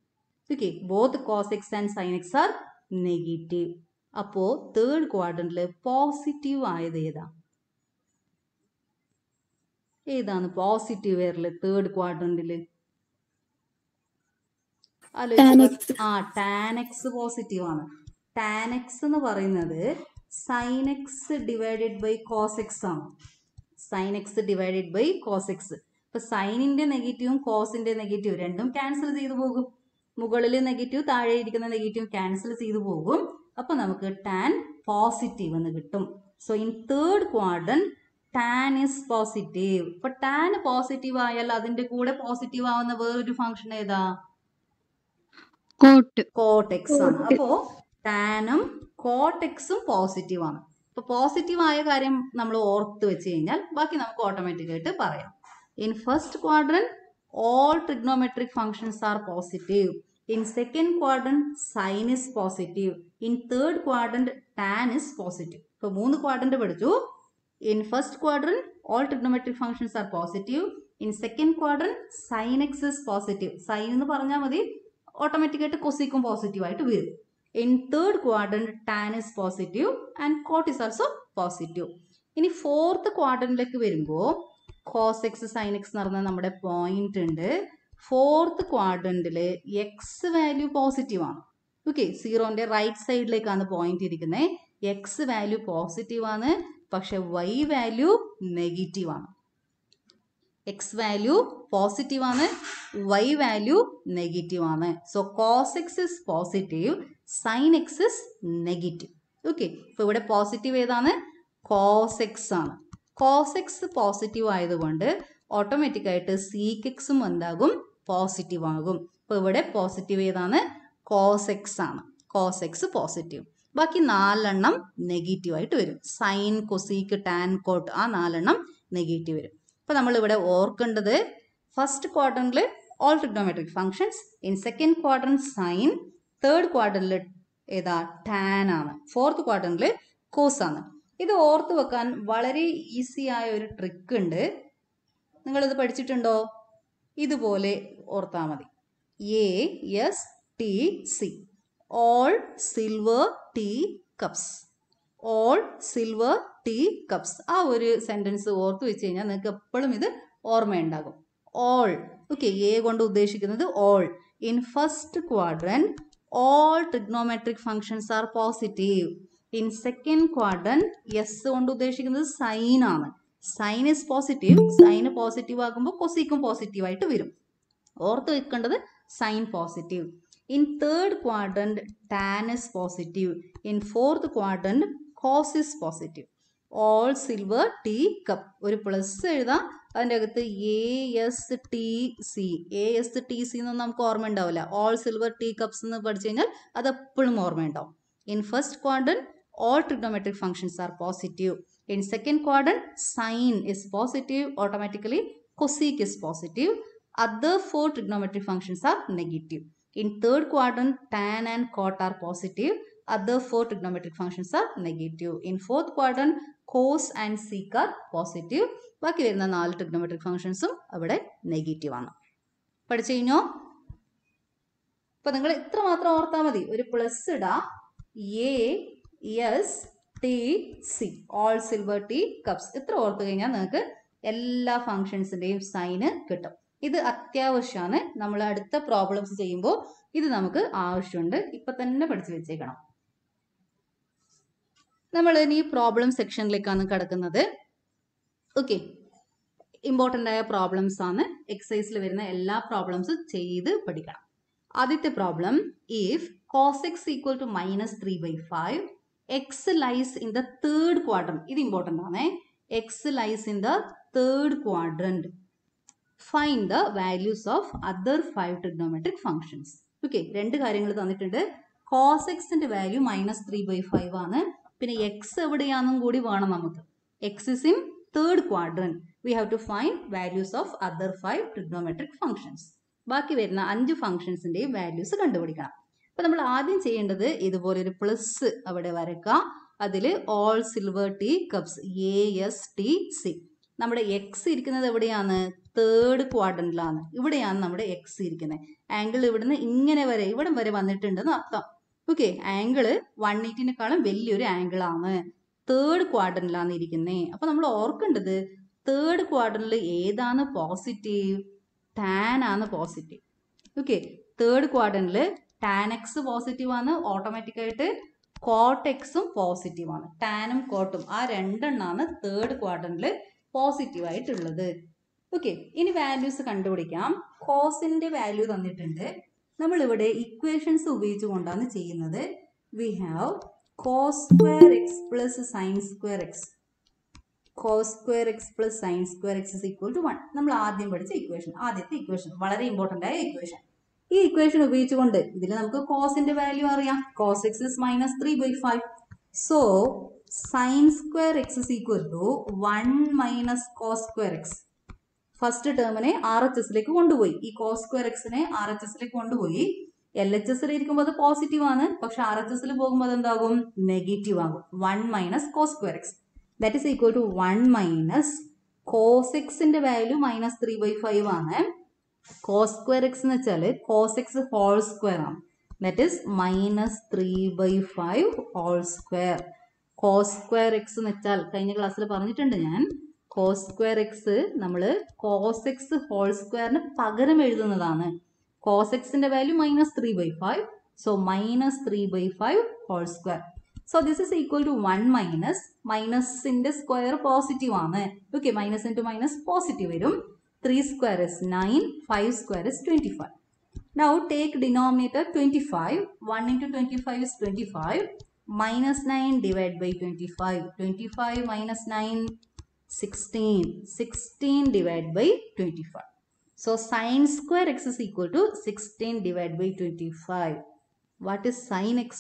Okay, both cos x and sin x are negative. അപ്പോ തേർഡ് ക്വാഡ്രന്റില് പോസിറ്റീവ് ആയത് ഏതാണ് പോസിറ്റീവ് വരല് തേർഡ് ക്വാഡ്രന്റില്? ടാൻ എക്സ് പോസിറ്റീവ് ആണ്. ടാൻ എക്സ് എന്ന് പറയുന്നത് sine x divided by cos x ആണ്. Sine x divided by cos x. ഇപ്പൊ സൈനിന്റെ നെഗറ്റീവും കോസിന്റെ നെഗറ്റീവ് രണ്ടും ക്യാൻസൽ ചെയ്തു പോകും. മുകളിൽ നെഗറ്റീവ്, താഴെ ഇരിക്കുന്ന നെഗറ്റീവ് ക്യാൻസൽ ചെയ്തു പോകും. അപ്പൊ നമുക്ക് ടാൻ പോസിറ്റീവ് എന്ന് കിട്ടും. So in third quadrant tan is positive. ഇപ്പൊ ടാൻ പോസിറ്റീവ് ആയാൽ അതിന്റെ കൂടെ പോസിറ്റീവ് ആവുന്ന വേറൊരു ഫംഗ്ഷൻ ഏതാ? കോട്ട് എക്സ് ആണ്. അപ്പോ ടാനും കോട്ട് എക്സും പോസിറ്റീവ് ആണ്. അപ്പൊ പോസിറ്റീവ് ആയ കാര്യം നമ്മൾ ഓർത്ത് വെച്ച് കഴിഞ്ഞാൽ ബാക്കി നമുക്ക് ഓട്ടോമാറ്റിക് ആയിട്ട് പറയാം. In first quadrant all trigonometric functions are positive. In second quadrant sine is positive. In third quadrant tan is positive. ഇപ്പൊ 3 ക്വാഡ്രന്റ് പഠിച്ചു. In first quadrant all trigonometric functions are positive. In second quadrant sine x is positive. Sine എന്ന് പറഞ്ഞാൽ മതി, automatic ആയിട്ട് കൊസീക്കും positive ആയിട്ട് വരും. In third quadrant tan is positive and cot is also positive. ഇനി ഫോർത്ത് ക്വാഡ്രന്റിലേക്ക് വരുമ്പോൾ കോസ് എക്സ് സൈൻ എക്സ് എന്ന് പറഞ്ഞാൽ നമ്മുടെ പോയിന്റ് ഉണ്ട്. ഫോർത്ത് ക്വാഡ്രന്റില് എക്സ് വാല്യൂ പോസിറ്റീവ് ആണ്. ഓക്കെ, സീറോന്റെ റൈറ്റ് സൈഡിലേക്കാണ് പോയിന്റ് ഇരിക്കുന്നത്. എക്സ് വാല്യൂ പോസിറ്റീവ് ആണ്, പക്ഷെ വൈ വാല്യൂ നെഗറ്റീവ് ആണ്. എക്സ് വാല്യൂ പോസിറ്റീവ് ആണ്, വൈ വാല്യൂ നെഗറ്റീവ് ആണ്. So cos x is positive, sine x is negative. Okay, ഇപ്പൊ ഇവിടെ പോസിറ്റീവ് ഏതാണ്? കോസ് എക്സ് ആണ്. കോസ് എക്സ് പോസിറ്റീവ് ആയതുകൊണ്ട് ഓട്ടോമാറ്റിക് ആയിട്ട് സീക്ക് എക്സും എന്താകും? പോസിറ്റീവ് ആകും. ഇപ്പൊ ഇവിടെ പോസിറ്റീവ് ഏതാണ്? കോസ് എക്സ് ആണ്. Cos x positive. ബാക്കി 4 നെഗറ്റീവ് ആയിട്ട് വരും. സൈൻ, കൊസീക്ക്, ടാൻ, കോട്ട് ആ 4 നെഗറ്റീവ് വരും. അപ്പൊ നമ്മൾ ഇവിടെ ഓർക്കേണ്ടത് ഫസ്റ്റ് ക്വാഡ്രന്റില് all trigonometric functions. In second quadrant sine, third ക്വാഡ്രന്റിൽ ഏതാ ടാൻ ആണ്, ഫോർത്ത് ക്വാഡ്രന്റിൽ കോസ് ആണ്. ഇത് ഓർത്ത് വെക്കാൻ വളരെ ഈസി ആയ ഒരു ട്രിക്ക് ഉണ്ട്. നിങ്ങളിത് പഠിച്ചിട്ടുണ്ടോ? ഇതുപോലെ ഓർത്താൽ മതി. ASTC, all silver tea cups. All silver tea cups. ആ ഒരു സെന്റൻസ് ഓർത്ത് വെച്ച് കഴിഞ്ഞാൽ നിങ്ങൾക്ക് എപ്പോഴും ഇത് ഓർമ്മയുണ്ടാകും. ഓൾ, ഓക്കെ, എ കൊണ്ട് ഉദ്ദേശിക്കുന്നത് all. In first quadrant all trigonometric functions are positive. In second quadrant S കൊണ്ട് ഉദ്ദേശിക്കുന്നത് സൈൻ ആണ്. Sine is positive. Sine positive ആകുമ്പോൾ കൊസീക്കും പോസിറ്റീവ് ആയിട്ട് വരും. ഓർത്ത് വെക്കേണ്ടത് sine positive. In third quadrant tan is positive. In fourth quadrant cos is positive. All silver tea cups, ഒരു പ്ലസ് എഴുതാം. അതിൻ്റെ അകത്ത് ASTC. ASTC എന്നൊന്നും നമുക്ക് ഓർമ്മ ഉണ്ടാവില്ല. ഓൾ സിൽവർ ടീ കപ്സ് എന്ന് പഠിച്ചു കഴിഞ്ഞാൽ അത് എപ്പോഴും ഓർമ്മയുണ്ടാവും. In first quadrant all trigonometric functions are positive. In second quadrant sine is positive, automatically cosec is positive. Other four trigonometric functions are negative. In third quadrant tan and cot are positive. Other four trigonometric functions are negative. In fourth quadrant cos and sec are positive. ബാക്കി വരുന്ന 4 trigonometric functionsഉം അവിടെ negative ആണ്. പഠിച്ചു കഴിഞ്ഞോ? അപ്പൊ നിങ്ങൾ ഇത്ര മാത്രം ഓർത്താൽ മതി. ഒരു പ്ലസ് ഇടാ, ASTC, all silver tea cups. ഇത്ര ഓർത്ത് കഴിഞ്ഞാൽ നിങ്ങൾക്ക് എല്ലാ ഫങ്ഷൻസിന്റെയും സൈന് കിട്ടും. ഇത് അത്യാവശ്യമാണ്. നമ്മൾ അടുത്ത പ്രോബ്ലംസ് ചെയ്യുമ്പോൾ ഇത് നമുക്ക് ആവശ്യമുണ്ട്. ഇപ്പൊ തന്നെ പഠിച്ചു വെച്ചേക്കണം. നമ്മൾ ഇനി പ്രോബ്ലം സെക്ഷനിലേക്കാണ് കിടക്കുന്നത്. ഓക്കെ, ഇമ്പോർട്ടൻ്റ് ആയ പ്രോബ്ലംസ് ആണ്. എക്സസൈസിൽ വരുന്ന എല്ലാ പ്രോബ്ലംസും ചെയ്ത് പഠിക്കണം. ആദ്യത്തെ problem, if cos x equal to -3/5, x lies in the third quadrant. ഇത് ഇമ്പോർട്ടൻ്റ് ആണ്. x lies in the third quadrant. Find the values of other 5 trigonometric functions. Okay, രണ്ട് കാര്യങ്ങൾ തന്നിട്ടുണ്ട്. cos x ന്റെ വാല്യൂ -3/5 ആണ്. പിന്നെ x എവിടെയാണെന്നും കൂടി വേണം നമുക്ക്. x is in third quadrant. We have to find values of other 5 trigonometric functions. ബാക്കി വരുന്ന 5 ഫംഗ്ഷൻസിന്റെയും വാല്യൂസ് കണ്ടുപിടിക്കണം. അപ്പൊ നമ്മൾ ആദ്യം ചെയ്യേണ്ടത് ഇതുപോലെ ഒരു പ്ലസ് അവിടെ വരക്കാം. അതിൽ all silver tea cups, ASTC. നമ്മുടെ എക്സ് ഇരിക്കുന്നത് എവിടെയാണ്? തേർഡ് ക്വാഡ്രന്റിലാണ്. ഇവിടെയാണ് നമ്മുടെ എക്സ് ഇരിക്കുന്നത്. ആംഗിൾ ഇവിടുന്ന് ഇങ്ങനെ വരെ ഇവിടെ വരെ വന്നിട്ടുണ്ടെന്ന് അർത്ഥം. ഓക്കെ, ആംഗിള് 180-നേക്കാളും വലിയൊരു ആംഗിൾ ആണ്. തേർഡ് ക്വാഡ്രന്റിലാണ് ഇരിക്കുന്നത്. അപ്പൊ നമ്മൾ ഓർക്കേണ്ടത് തേർഡ് ക്വാഡ്രന്റിൽ ഏതാണ് പോസിറ്റീവ്? ടാൻ ആണ് പോസിറ്റീവ്. ഓക്കെ, തേർഡ് ക്വാഡ്രന്റിൽ ടാൻ എക്സ് പോസിറ്റീവ് ആണ്. ഓട്ടോമാറ്റിക്കായിട്ട് കോട്ട് എക്സും പോസിറ്റീവ് ആണ്. ടാനും കോട്ടും ആ രണ്ടെണ്ണാണ് തേർഡ് ക്വാഡ്രന്റിൽ പോസിറ്റീവ് ആയിട്ടുള്ളത്. ഓക്കെ, ഇനി വാല്യൂസ് കണ്ടുപിടിക്കാം. കോസിന്റെ വാല്യൂ തന്നിട്ടുണ്ട്. നമ്മൾ ഇവിടെ ഇക്വേഷൻസ് ഉപയോഗിച്ചുകൊണ്ടാണ് ചെയ്യുന്നത്. We have cos square x plus sin square x. cos square x plus sin square x is equal to 1. നമ്മൾ ആദ്യം പഠിച്ച ഇക്വേഷൻ, ആദ്യത്തെ ഇക്വേഷൻ, വളരെ ഇമ്പോർട്ടൻ്റ് ആയ ഇക്വേഷൻ. ഈ ഇക്വേഷൻ ഉപയോഗിച്ചുകൊണ്ട് ഇതിൽ നമുക്ക് കോസിന്റെ വാല്യൂ അറിയാം. cos x is -3/5. So sin square x is equal to 1 minus cos square x. First ടേമിനെ RHSലേക്ക് കൊണ്ടുപോയി. ഈ cos square xനെ RHSലേക്ക് കൊണ്ടുപോയി. LHS ഇരിക്കുമ്പോൾ അത് പോസിറ്റീവ് ആണ്. പക്ഷെ RHS പോകുമ്പോൾ അത് എന്താകും? നെഗറ്റീവ് ആകും. 1 minus cos square x. That is equal to 1 minus cos x ന്റെ വാല്യൂ -3/5 ആണ്. cos square x എന്ന് വെച്ചാൽ cos x ഹോൾ സ്ക്വയർ ആണ്. That is -3/5 whole square. cos square x എന്ന് വെച്ചാൽ കഴിഞ്ഞ ക്ലാസ്സിൽ പറഞ്ഞിട്ടുണ്ട് ഞാൻ. cos square x നമ്മൾ cos x ഹോൾ സ്ക്വയറിന് പകരം എഴുതുന്നതാണ്. cos x ന്റെ value -3/5. So -3/5 whole square. So this is equal to 1 minus. Minus ന്റെ സ്ക്വയർ പോസിറ്റീവ് ആണ്. Okay, minus into minus positive വരും. 3 square is 9. 5 square is 25. Now take denominator 25. 1 into 25 is 25. Minus 9 divided by 25. 25 minus 9, 16. 16 divided by 25. So sin square x is equal to 16 divided by 25. What is sin x?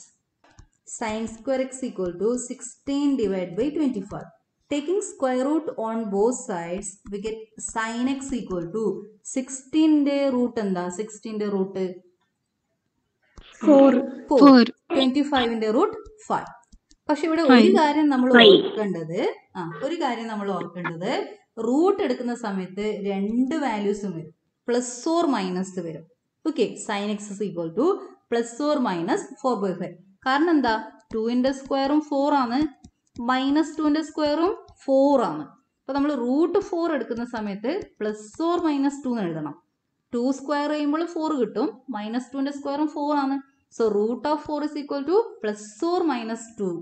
Sin square x equal to 16 divided by 25. Taking square root on both sides, we get sin x equal to 16 root and 16 root 4 25ന്റെ root 5. പക്ഷെ ഇവിടെ ഒരു കാര്യം നമ്മൾ ഓർക്കേണ്ടത് root എടുക്കുന്ന സമയത്ത് രണ്ട് വാല്യൂസും വരും, പ്ലസ് ഓർ മൈനസ് വരും. Okay, sine x is equal to plus or minus 4/5. കാരണം എന്താ, 2ന്റെ സ്ക്വയറും 4 ആണ്, മൈനസ് 2ന്റെ സ്ക്വയറും 4 ആണ്. അപ്പൊ നമ്മൾ റൂട്ട് 4 എടുക്കുന്ന സമയത്ത് പ്ലസ് ഓർ മൈനസ് 2 എന്ന് എഴുതണം. 2 സ്ക്വയർ ചെയ്യുമ്പോൾ 4 കിട്ടും, മൈനസ് 2ന്റെ സ്ക്വയറും 4 ആണ്. So root of 4 is equal to plus or minus 2.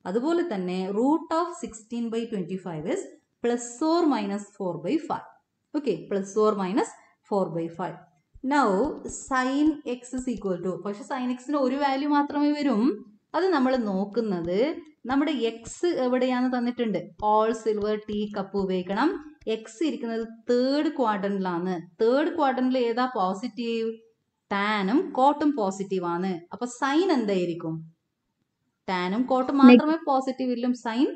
അതുപോലെ തന്നെ root of 16/25 is plus or minus 4/5. Okay, plus or minus 4/5. Now sine x is equal to, പക്ഷെ സൈൻ എക്സിന് ഒരു വാല്യൂ മാത്രമേ വരും. അത് നമ്മൾ നോക്കുന്നത് നമ്മുടെ എക്സ് എവിടെയാന്ന് തന്നിട്ടുണ്ട്. ഓൾ സിൽവർ ടീ കപ്പ് ഉപയോഗിക്കണം. എക്സ് ഇരിക്കുന്നത് തേർഡ് ക്വാഡ്രന്റിലാണ്. തേർഡ് ക്വാഡ്രന്റിൽ ഏതാ പോസിറ്റീവ്? ടാനും കോട്ടും പോസിറ്റീവ് ആണ്. അപ്പൊ സൈൻ എന്തായിരിക്കും? ടാനും കോട്ടും മാത്രമേ പോസിറ്റീവ് ഇല്ലും, സൈൻ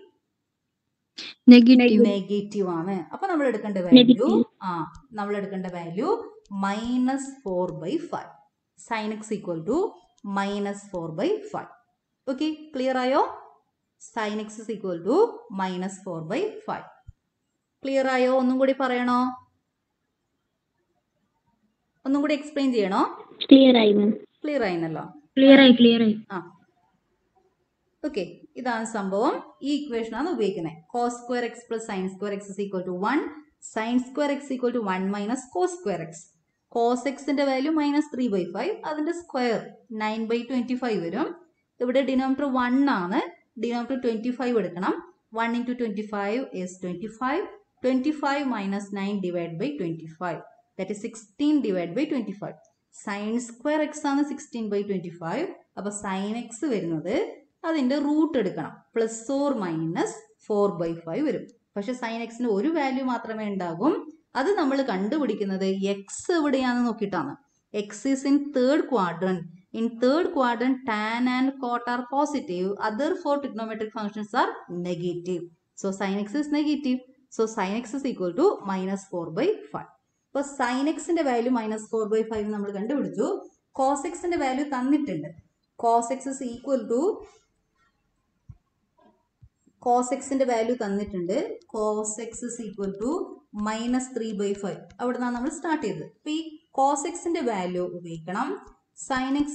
നെഗറ്റീവ് ആണ്. അപ്പൊ നമ്മൾ എടുക്കേണ്ട value -4/5. Sine x equal to -4/5. Okay, clear ആയോ? Sine x is equal to -4/5. Clear ആയോ? ഒന്നും കൂടി പറയണോ? ഒന്നും കൂടി എക്സ്പ്ലെയിൻ ചെയ്യണോ? ക്ലിയർ ആയിന്നല്ലോ. ആ, ഓക്കെ, ഇതാണ് സംഭവം. ഈ ഇക്വേഷൻ ആണ് ഉപയോഗിക്കുന്നത്. cos square x plus sin square x is equal to 1, sin square x equal to 1 minus cos square x. cos x ന്റെ വാല്യൂ -3/5, അതിന്റെ സ്ക്വയർ 9/25 വരും. ഇവിടെ ഡിനോമിനേറ്റർ 1 ആണ്, ഡിനോമിനേറ്റർ 25 എടുക്കണം. 1 into 25 is 25. 25 minus 9 divided by 25, that is 16 divided by 25. sin square x ആണ് 16/25. അപ്പൊ sin x വരുന്നത് അതിന്റെ റൂട്ട് എടുക്കണം, പ്ലസ് ഓർ മൈനസ് 4/5 വരും. പക്ഷെ സൈൻ എക്സിന് ഒരു വാല്യൂ മാത്രമേ ഉണ്ടാകും. അത് നമ്മൾ കണ്ടുപിടിക്കുന്നത് എക്സ് എവിടെയാണെന്ന് നോക്കിയിട്ടാണ്. X is in third quadrant. In third quadrant, tan and cot are positive. Other four trigonometric functions are negative. So sin x is negative. So sin x is equal to -4/5. അപ്പോൾ sin x ന്റെ value -4/5 നമ്മൾ കണ്ടുപിടിച്ചു. cos x ന്റെ value തന്നിട്ടുണ്ട്. cos x is equal to cos x ന്റെ value തന്നിട്ടുണ്ട്. cos x is equal to -3/5. അവിടെ നിന്നാണ് നമ്മൾ സ്റ്റാർട്ട് ചെയ്തത്. അപ്പോൾ ഈ cos x ന്റെ വാല്യൂ ഉപയോഗിക്കണം. sin x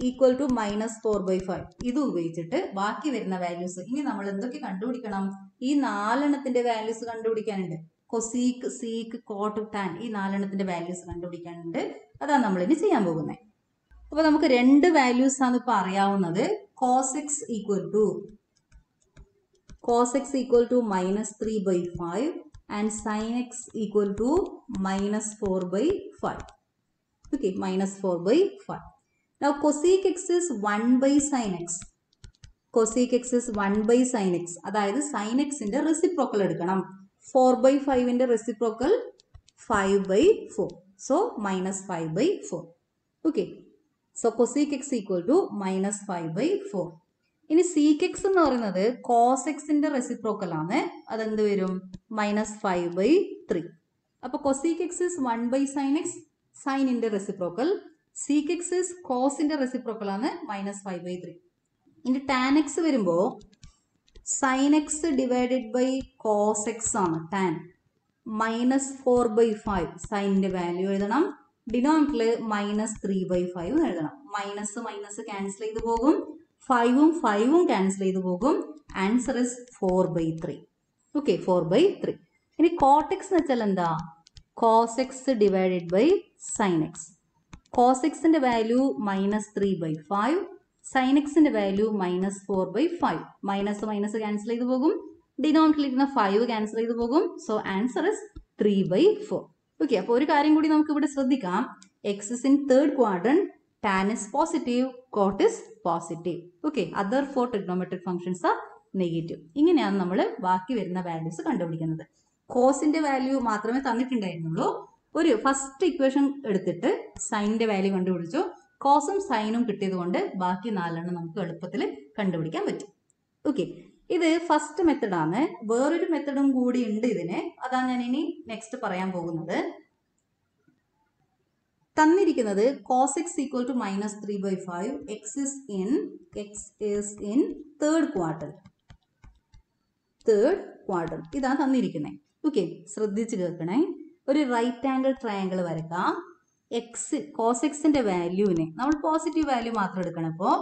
ഈക്വൽ ടു -4/5 ഇത് ഉപയോഗിച്ചിട്ട് ബാക്കി വരുന്ന വാല്യൂസ് ഇനി നമ്മൾ എന്തൊക്കെ കണ്ടുപിടിക്കണം? ഈ 4 വാല്യൂസ് കണ്ടുപിടിക്കാനുണ്ട്. കൊസീക്ക്, സീക്ക്, കോട്ട്, ടാൻ, ഈ 4 വാല്യൂസ് കണ്ടുപിടിക്കാനുണ്ട്. അതാണ് നമ്മൾ ഇനി ചെയ്യാൻ പോകുന്നത്. അപ്പൊ നമുക്ക് രണ്ട് വാല്യൂസ് ആണ് ഇപ്പൊ അറിയാവുന്നത്. cos x equal to -3/5 and sin x equal to -4/5. Okay, -4/5. Now cosec x is 1/sin x. Cosec x is 1/sin x. അതായത് sin x ന്റെ റെസിപ്രോക്കൽ എടുക്കണം. 4/5 ന്റെ reciprocal 5/4. So -5/4. Okay. So cosec x equal to -5/4. ഇനി sec x എന്ന് പറയുന്നത് cos x ന്റെ reciprocal ആണ്. അതെന്ത് വരും? -5/3. അപ്പൊ cosec x is 1/sin x, sin ന്റെ reciprocal. sec x is cos ന്റെ റെസിപ്രോക്കൽ ആണ്, -5/3. ഇനി tan x വരുമ്പോ sin x divided by cos x ആണ് tan. -4/5 sin ന്റെ വാല്യൂ എഴുതണം. ഡിനോമിനേറ്ററിൽ -3/5 എഴുതണം. മൈനസ് ക്യാൻസൽ ചെയ്ത് പോകും. 5ഉം 5ഉം ക്യാൻസൽ ചെയ്ത് പോകും. Answer is 4/3. ഓക്കെ, 4/3. ഇനി cot x എന്ന് വെച്ചാൽ എന്താ? cos x divided by sin x. cos x ന്റെ വാല്യൂ -3/5, sin x ന്റെ വാല്യൂ -4/5. മൈനസ് ക്യാൻസൽ ചെയ്ത് പോകും. ഡിനോമിനേറ്ററിൽ ഇരുന്ന 5 ക്യാൻസൽ ചെയ്ത് പോകും. So answer is 3/4. ഓക്കെ, അപ്പോൾ ഒരു കാര്യം കൂടി നമുക്ക് ഇവിടെ ശ്രദ്ധിക്കാം. x is in third quadrant, tan is positive, cot is positive. Okay, other four trigonometric functions are negative. ഇങ്ങനെയാണ് നമ്മൾ ബാക്കി വരുന്ന വാല്യൂസ് കണ്ടുപിടിക്കുന്നത്. കോസിന്റെ വാല്യൂ മാത്രമേ തന്നിട്ടുണ്ടായിരുന്നുള്ളൂ. ഒരു ഫസ്റ്റ് ഇക്വേഷൻ എടുത്തിട്ട് സൈനിന്റെ വാല്യൂ കണ്ടുപിടിച്ചു. കോസും സൈനും കിട്ടിയത് കൊണ്ട് ബാക്കി 4 നമുക്ക് എളുപ്പത്തിൽ കണ്ടുപിടിക്കാൻ പറ്റും. ഓക്കെ, ഇത് ഫസ്റ്റ് മെത്തഡാണ്. വേറൊരു മെത്തഡും കൂടി ഉണ്ട് ഇതിന്. അതാണ് ഞാൻ ഇനി നെക്സ്റ്റ് പറയാൻ പോകുന്നത്. തന്നിരിക്കുന്നത് cos x equal to minus 3/5, x is in third quadrant. ഇതാണ് തന്നിരിക്കുന്നത്. ഓക്കെ, ശ്രദ്ധിച്ച് കേൾക്കണേ. ഒരു റൈറ്റ് ആംഗിൾ ട്രയാങ്കിൾ വരക്കാം. cos എക്സിന്റെ വാല്യൂവിനെ നമ്മൾ പോസിറ്റീവ് വാല്യൂ മാത്രം എടുക്കണം. ഇപ്പോൾ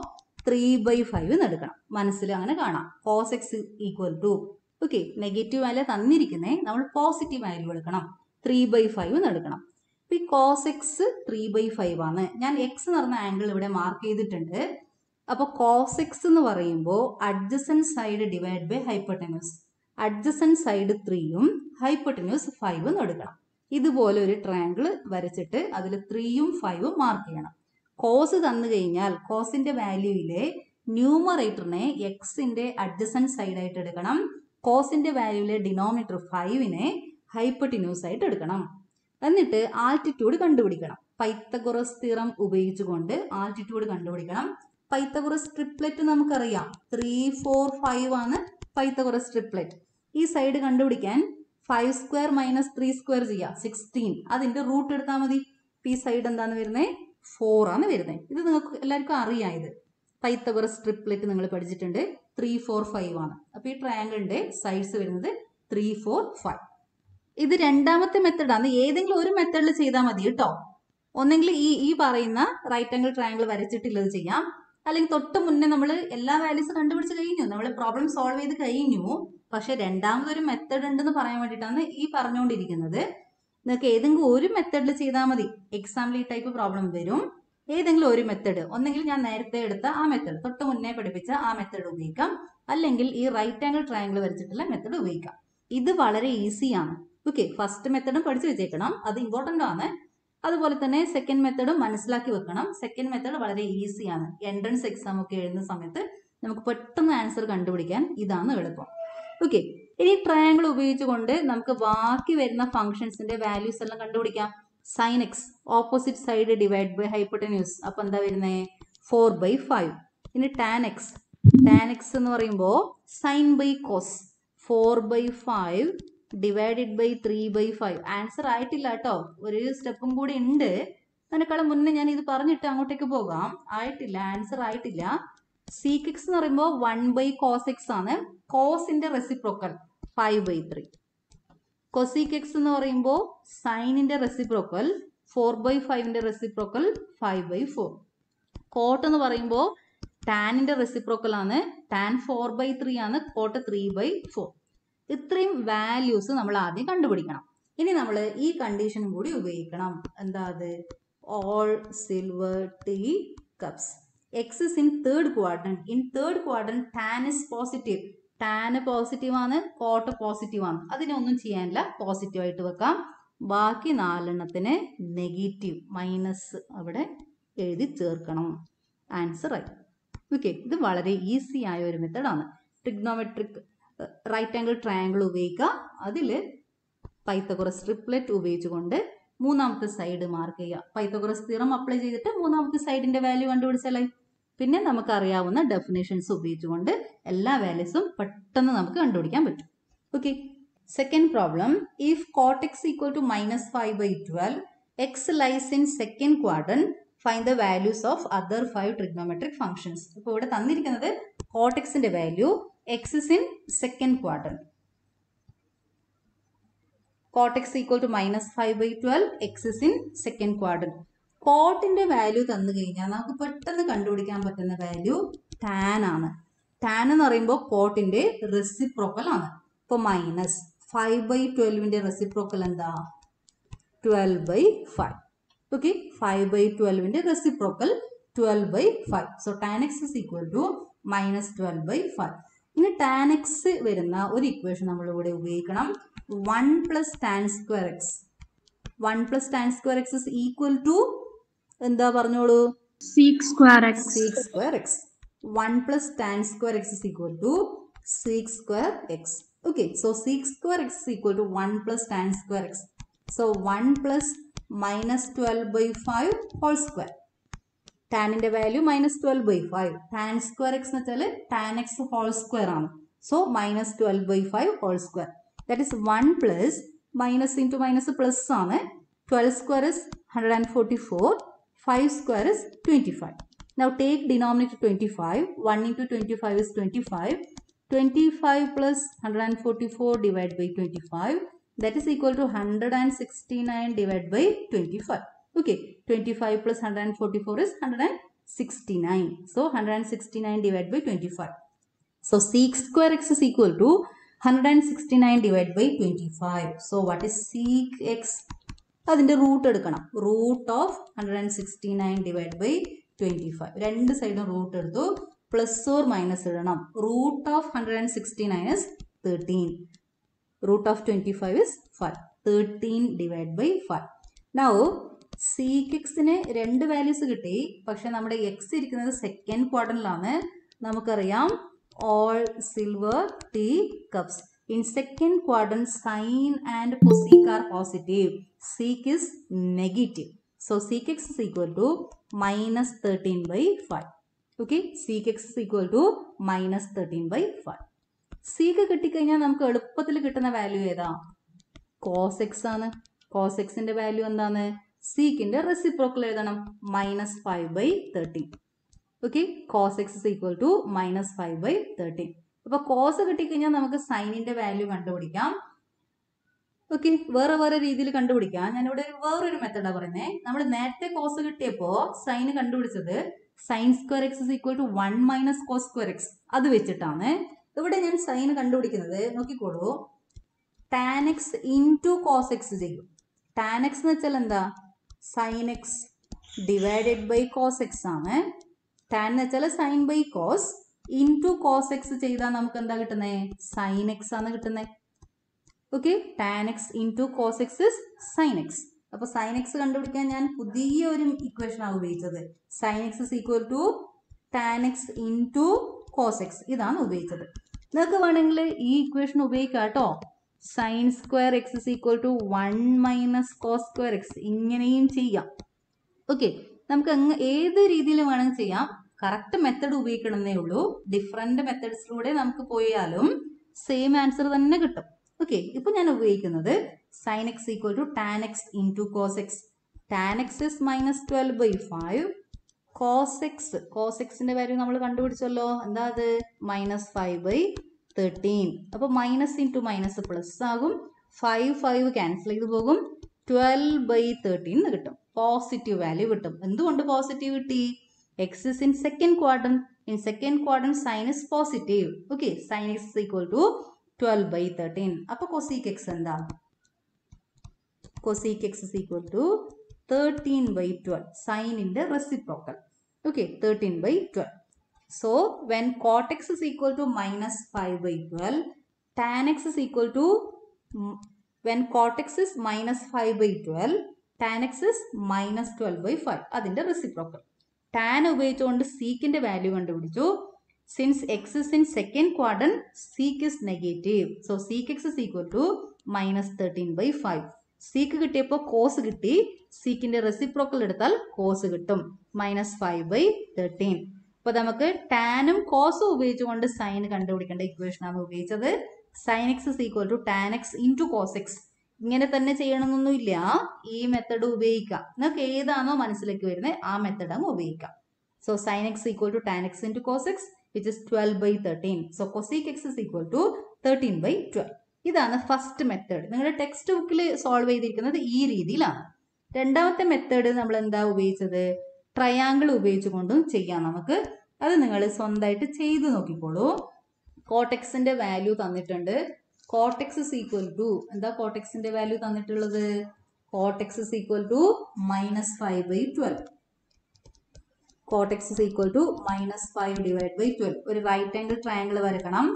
3/5 എടുക്കണം. മനസ്സിൽ അങ്ങനെ കാണാം. cos x equal to, okay, negative value തന്നിരിക്കുന്നേ, നമ്മൾ പോസിറ്റീവ് വാല്യൂ എടുക്കണം. 3/5 എടുക്കണം. ഈ cos x 3/5 ആണ്. ഞാൻ x എന്ന് പറഞ്ഞ ആംഗിൾ ഇവിടെ മാർക്ക് ചെയ്തിട്ടുണ്ട്. അപ്പോൾ cos x എന്ന് പറയുമ്പോൾ adjacent side divide by hypotenuse. Adjacent side 3ഉം ഹൈപ്പോട്ടന്യൂസ് 5ഉം എടുക്കണം. ഇതുപോലെ ഒരു ട്രയാങ്കിൾ വരച്ചിട്ട് അതിൽ 3ഉം 5ഉം മാർക്ക് ചെയ്യണം. കോസ് തന്നു കഴിഞ്ഞാൽ കോസിന്റെ വാല്യൂയിലെ ന്യൂമറേറ്ററിനെ എക്സിന്റെ അഡ്ജസൻറ്റ് സൈഡ് ആയിട്ട് എടുക്കണം. കോസിന്റെ വാല്യൂയിലെ ഡിനോമിനേറ്റർ 5നെ ഹൈപ്പോട്ടന്യൂസ് ആയിട്ട് എടുക്കണം. എന്നിട്ട് ആൾട്ടിറ്റ്യൂഡ് കണ്ടുപിടിക്കണം. പൈത്തഗോറസ് തിയറം ഉപയോഗിച്ചുകൊണ്ട് ആൾട്ടിറ്റ്യൂഡ് കണ്ടുപിടിക്കണം. പൈത്തഗോറസ് ട്രിപ്ലെറ്റ് നമുക്കറിയാം. 3, 4, 5 ആണ് പൈത്തഗോറസ് ട്രിപ്ലെറ്റ്. ഈ സൈഡ് കണ്ടുപിടിക്കാൻ 5² മൈനസ് 3² ചെയ്യാം, 16. അതിന്റെ റൂട്ട് എടുത്താൽ മതി. ഈ സൈഡ് എന്താണ് വരുന്നത്? 4 ആണ് വരുന്നത്. ഇത് നിങ്ങൾക്ക് എല്ലാവർക്കും അറിയാം. ഇത് പൈത്തഗോറസ് ട്രിപ്ലെറ്റ് നിങ്ങൾ പഠിച്ചിട്ടുണ്ട്. 3, 4, 5 ആണ്. അപ്പൊ ഈ ട്രയാങ്കിളിന്റെ സൈഡ്സ് വരുന്നത് 3, 4, 5. ഇത് രണ്ടാമത്തെ മെത്തഡാണ്. ഏതെങ്കിലും ഒരു മെത്തഡിൽ ചെയ്താൽ മതി കേട്ടോ. ഒന്നെങ്കിൽ ഈ പറയുന്ന റൈറ്റ് ആംഗിൾ ട്രയാങ്കിൾ വരച്ചിട്ടുള്ളത് ചെയ്യാം, അല്ലെങ്കിൽ തൊട്ട് മുന്നേ നമ്മൾ എല്ലാ വാല്യൂസ് കണ്ടുപിടിച്ച് കഴിഞ്ഞു, നമ്മൾ പ്രോബ്ലം സോൾവ് ചെയ്ത് കഴിഞ്ഞു. പക്ഷെ രണ്ടാമതൊരു മെത്തഡ് ഉണ്ടെന്ന് പറയാൻ വേണ്ടിയിട്ടാണ് ഈ പറഞ്ഞുകൊണ്ടിരിക്കുന്നത്. നിങ്ങൾക്ക് ഏതെങ്കിലും ഒരു മെത്തഡിൽ ചെയ്താൽ മതി. എക്സാമിൽ ഈ ടൈപ്പ് പ്രോബ്ലം വരും. ഏതെങ്കിലും ഒരു മെത്തഡ്, ഒന്നെങ്കിൽ ഞാൻ നേരത്തെ എടുത്ത ആ മെത്തഡ്, തൊട്ട് മുന്നേ പഠിപ്പിച്ച ആ മെത്തഡ് ഉപയോഗിക്കാം, അല്ലെങ്കിൽ ഈ റൈറ്റ് ആംഗിൾ ട്രയാങ്കിൾ വരച്ചിട്ടുള്ള മെത്തഡ് ഉപയോഗിക്കാം. ഇത് വളരെ ഈസിയാണ്. ഓക്കെ, ഫസ്റ്റ് മെത്തഡും പഠിച്ചു വെച്ചേക്കണം, അത് ഇമ്പോർട്ടൻ്റ് ആണ്. അതുപോലെ തന്നെ സെക്കൻഡ് മെത്തഡും മനസ്സിലാക്കി വെക്കണം. സെക്കൻഡ് മെത്തഡ് വളരെ ഈസിയാണ്. എൻട്രൻസ് എക്സാം ഒക്കെ എഴുതുന്ന സമയത്ത് നമുക്ക് പെട്ടെന്ന് ആൻസർ കണ്ടുപിടിക്കാൻ ഇതാണ് എളുപ്പം. ഓക്കെ, ഇനി ട്രയാങ്കിൾ ഉപയോഗിച്ചുകൊണ്ട് നമുക്ക് ബാക്കി വരുന്ന ഫംഗ്ഷൻസിന്റെ വാല്യൂസ് എല്ലാം കണ്ടുപിടിക്കാം. Sine x opposite side divide by hypotenuse. അപ്പൊ എന്താ വരുന്നത്? 4/5. ഇനി ടാൻ എക്സ് എന്ന് പറയുമ്പോൾ sine by cos 4/5 divided by 3/5. Answer ആയിട്ടില്ല കേട്ടോ, ഒരു സ്റ്റെപ്പും കൂടി ഉണ്ട്. അതിനേക്കാളും മുന്നേ ഞാൻ ഇത് പറഞ്ഞിട്ട് അങ്ങോട്ടേക്ക് പോകാം. ആയിട്ടില്ല, ആൻസർ ആയിട്ടില്ല. സീക്ക് എക്സ് എന്ന് പറയുമ്പോൾ 1/cos x ആണ്. കോസിന്റെ റെസിപ്രോക്കൽ 5/3. കൊസീക്ക് എക്സ് എന്ന് പറയുമ്പോൾ സൈനിന്റെ റെസിപ്രോക്കൽ 4/5ന്റെ റെസിപ്രോക്കൽ 5/4. കോട്ട് എന്ന് പറയുമ്പോൾ ടാനിന്റെ റെസിപ്രോക്കൽ ആണ്. ടാൻ 4/3 ആണ്. കോട്ട് 3/4. ഇത്രയും വാല്യൂസ് നമ്മൾ ആദ്യം കണ്ടുപിടിക്കണം. ഇനി നമ്മൾ ഈ കണ്ടീഷനും കൂടി ഉപയോഗിക്കണം. എന്താ അത്? All silver tea cups. X is in third quadrant. In third quadrant tan is positive. ടാന് പോസിറ്റീവ് ആണ്, കോട്ട് പോസിറ്റീവ് ആണ്. അതിനൊന്നും ചെയ്യാനില്ല, പോസിറ്റീവ് ആയിട്ട് വെക്കാം. ബാക്കി 4 നെഗറ്റീവ് മൈനസ് അവിടെ എഴുതി ചേർക്കണം. ആൻസർ ആയി. ഓക്കെ, ഇത് വളരെ ഈസി ആയ ഒരു മെത്തഡാണ്. ട്രിഗ്നോമെട്രിക് റൈറ്റ് ആംഗിൾ ട്രയാങ്കിൾ ഉപയോഗിക്കുക. അതിൽ പൈത്തഗോറസ് ട്രിപ്ലെറ്റ് ഉപയോഗിച്ചുകൊണ്ട് മൂന്നാമത്തെ സൈഡ് മാർക്ക് ചെയ്യുക. പൈത്തഗോറസ് തിയറം അപ്ലൈ ചെയ്തിട്ട് മൂന്നാമത്തെ സൈഡിന്റെ വാല്യൂ കണ്ടുപിടിച്ചാലായി. പിന്നെ നമുക്കറിയാവുന്ന ഡെഫിനേഷൻസ് ഉപയോഗിച്ചുകൊണ്ട് എല്ലാ വാല്യൂസും പെട്ടെന്ന് നമുക്ക് കണ്ടുപിടിക്കാൻ പറ്റും. Okay, second problem. If cot x equal to minus 5/12, x lies in second quadrant, find the values of other 5 trigonometric functions. ഇപ്പോൾ ഇവിടെ തന്നിരിക്കുന്നത് cot xന്റെ വാല്യൂ, x is in second quadrant. Cot x equal to minus 5/12, x is in second quadrant. കോട്ടിന്റെ value തന്നു കഴിഞ്ഞാൽ നമുക്ക് പെട്ടെന്ന് കണ്ടുപിടിക്കാൻ പറ്റുന്ന വാല്യൂ ടാൻ ആണ്. ടാൻ എന്ന് പറയുമ്പോൾ കോട്ടിന്റെ റെസിപ്രോക്കൽ ആണ്. ഇപ്പോൾ മൈനസ് 5/12ന്റെ റെസിപ്രോക്കൽ എന്താ? 12/5. ഓക്കെ, 5/12ന്റെ reciprocal 12/5. So tan x is equal to minus 12/5. ഇനി ടാൻ എക്സ് വരുന്ന ഒരു ഇക്വേഷൻ നമ്മൾ ഇവിടെ ഉപയോഗിക്കണം. 1 + tan square x. 1 + tan square x is equal to എന്താ പറഞ്ഞോളൂ? sec square x. 1 + tan square x is equal to sec square x. Okay, so sec square x is equal to 1 + tan square x. So 1 + minus 12/5 whole square. ടാനിന്റെ value minus 12/5. Tan square x എന്ന് വെച്ചാൽ tan x whole square ആണ്. So minus 12/5 whole square. That is 1 + minus into minus plus ആണ്. 12² ഇസ് 144. 5 square is 25. Now take denominator 25. 1 into 25 is 25. 25 plus 144 divided by 25. That is equal to 169 divided by 25. Okay. 25 plus 144 is 169. So 169 divided by 25. So sec square x is equal to 169 divided by 25. So what is sec x? അതിന്റെ root എടുക്കണം. Root of 169 divide by 25. രണ്ട് സൈഡും root എടുത്തു. Plus or minus ഇടണം. Root of 169 is 13. Root of 25 is 5. 13 divide by 5. Now sec എക്സിന് രണ്ട് values കിട്ടി. പക്ഷെ നമ്മുടെ എക്സ് ഇരിക്കുന്നത് സെക്കൻഡ് ക്വാഡ്രന്റിലാണ്. നമുക്കറിയാം all silver tea cups. In second quadrant, sine and cosec are positive. Sec is negative. So sec x is equal to minus 13 by 5. Okay, sec x is equal to minus 13 by 5. Sec കിട്ടിക്കഴിഞ്ഞാൽ നമുക്ക് എളുപ്പത്തിൽ കിട്ടുന്ന value ഏതാ? cos x ആണ്. cos x ന്റെ value എന്താണ്? sec ന്റെ reciprocal എഴുതണം. minus 5 by 13. Okay, cos x is equal to minus 5 by 13. അപ്പോൾ കോസ് കിട്ടിക്കഴിഞ്ഞാൽ നമുക്ക് സൈനിന്റെ വാല്യൂ കണ്ടുപിടിക്കാം. ഓക്കെ, വേറെ രീതിയിൽ കണ്ടുപിടിക്കാം. ഞാനിവിടെ വേറൊരു മെത്തഡാണ് പറയുന്നത്. നമ്മൾ നേരത്തെ കോസ് കിട്ടിയപ്പോൾ സൈന് കണ്ടുപിടിച്ചത് sine square x is equal to 1 minus cos square x അത് വെച്ചിട്ടാണ്. ഇവിടെ ഞാൻ സൈന് കണ്ടുപിടിക്കുന്നത് നോക്കിക്കോളൂ. Tan x into cos x ചെയ്യും. ടാൻ എക്സ് എന്ന് വെച്ചാൽ എന്താ? Sine x divided by cos x ആണ്. ടാൻ എന്ന് വെച്ചാൽ sine by cos into cos x ചെയ്താൽ നമുക്ക് എന്താ കിട്ടുന്നത്? സൈൻ എക്സ് ആണ് കിട്ടുന്നത്. Okay, tan x into cos x is sine x. അപ്പോൾ സൈൻ എക്സ് കണ്ടുപിടിക്കാൻ ഞാൻ പുതിയ ഒരു ഇക്വേഷനാണ് ഉപയോഗിച്ചത്. Sine x is equal to tan x into cos x ഇതാണ് ഉപയോഗിച്ചത്. നിങ്ങൾക്ക് വേണമെങ്കിൽ ഈ ഇക്വേഷൻ ഉപയോഗിക്കാം കേട്ടോ. Sine square x is equal to 1 minus cos square x ഇങ്ങനെയും ചെയ്യാം. ഓക്കെ, നമുക്ക് ഏത് രീതിയിൽ വേണമെങ്കിൽ ചെയ്യാം. കറക്റ്റ് മെത്തഡ് ഉപയോഗിക്കണമെന്നേ ഉള്ളൂ. ഡിഫറെന്റ് മെത്തഡ്സിലൂടെ നമുക്ക് പോയാലും സെയിം ആൻസർ തന്നെ കിട്ടും. ഓക്കെ, ഇപ്പൊ ഞാൻ ഉപയോഗിക്കുന്നത് sine x equal to tan x into cos x. Tan x is minus 12 by 5. Cos എക്സിന്റെ വാല്യൂ നമ്മൾ കണ്ടുപിടിച്ചല്ലോ. എന്താ അത്? Minus 5 by 13. അപ്പൊ മൈനസ് ഇൻറ്റു മൈനസ് പ്ലസ് ആകും. 5 ക്യാൻസൽ ചെയ്ത് പോകും. 12 by 13 എന്ന് കിട്ടും. പോസിറ്റീവ് വാല്യൂ കിട്ടും. എന്തുകൊണ്ട് പോസിറ്റീവ് കിട്ടി? x is in second quadrant. In second quadrant, sin is positive. Okay, sin x is equal to 12 by 13. അപ്പോൾ cosec x എന്താ? cosec x is equal to 13 by 12. Sin in the reciprocal. Okay, 13 by 12. So, when cot x is equal to minus 5 by 12, tan x is equal to, when cot x is minus 5 by 12, tan x is minus 12 by 5. അതിന്റെ reciprocal. tan ഉപയോഗിച്ചുകൊണ്ട് സീക്കിന്റെ വാല്യൂ കണ്ടുപിടിച്ചു. Since x is in second quadrant, sec is negative. So sec x is equal to minus 13 by 5. Sec കിട്ടിയപ്പോൾ cos കിട്ടി. സീക്കിന്റെ reciprocal എടുത്താൽ cos കിട്ടും. Minus 5 by 13. അപ്പൊ നമുക്ക് ടാനും കോസും ഉപയോഗിച്ചുകൊണ്ട് സൈൻ കണ്ടുപിടിക്കേണ്ട ഇക്വേഷനാണ് ഉപയോഗിച്ചത്. Sine x is equal to tan x into cos x. ഇങ്ങനെ തന്നെ ചെയ്യണമെന്നൊന്നുമില്ല. ഈ മെത്തഡ് ഉപയോഗിക്കാം. നിങ്ങൾക്ക് ഏതാണോ മനസ്സിലേക്ക് വരുന്നത് ആ മെത്തഡ് അങ്ങ് ഉപയോഗിക്കാം. So sine x equal to tan x into cos x which is 12 by 13. So cosec x is equal to 13 by 12. ഇതാണ് ഫസ്റ്റ് മെത്തേഡ്. നിങ്ങളുടെ ടെക്സ്റ്റ് ബുക്കിൽ സോൾവ് ചെയ്തിരിക്കുന്നത് ഈ രീതിയിലാണ്. രണ്ടാമത്തെ മെത്തേഡ് നമ്മൾ എന്താ ഉപയോഗിച്ചത്? ട്രയാങ്കിൾ ഉപയോഗിച്ചുകൊണ്ടും ചെയ്യാം നമുക്ക്. അത് നിങ്ങൾ സ്വന്തമായിട്ട് ചെയ്ത് നോക്കിക്കോളൂ. കോട്ടെക്സിന്റെ വാല്യൂ തന്നിട്ടുണ്ട്. കോട്ടെക്സ് ഇസ് ഈക്വൽ ടു എന്താ? കോട്ടെക്സിന്റെ വാല്യൂ തന്നിട്ടുള്ളത് cot x is equal to minus 5 by 12. Cot x is equal to minus 5 divided by 12. ഒരു റൈറ്റ് ആംഗിൾ ട്രയാങ്കിൾ വരക്കണം.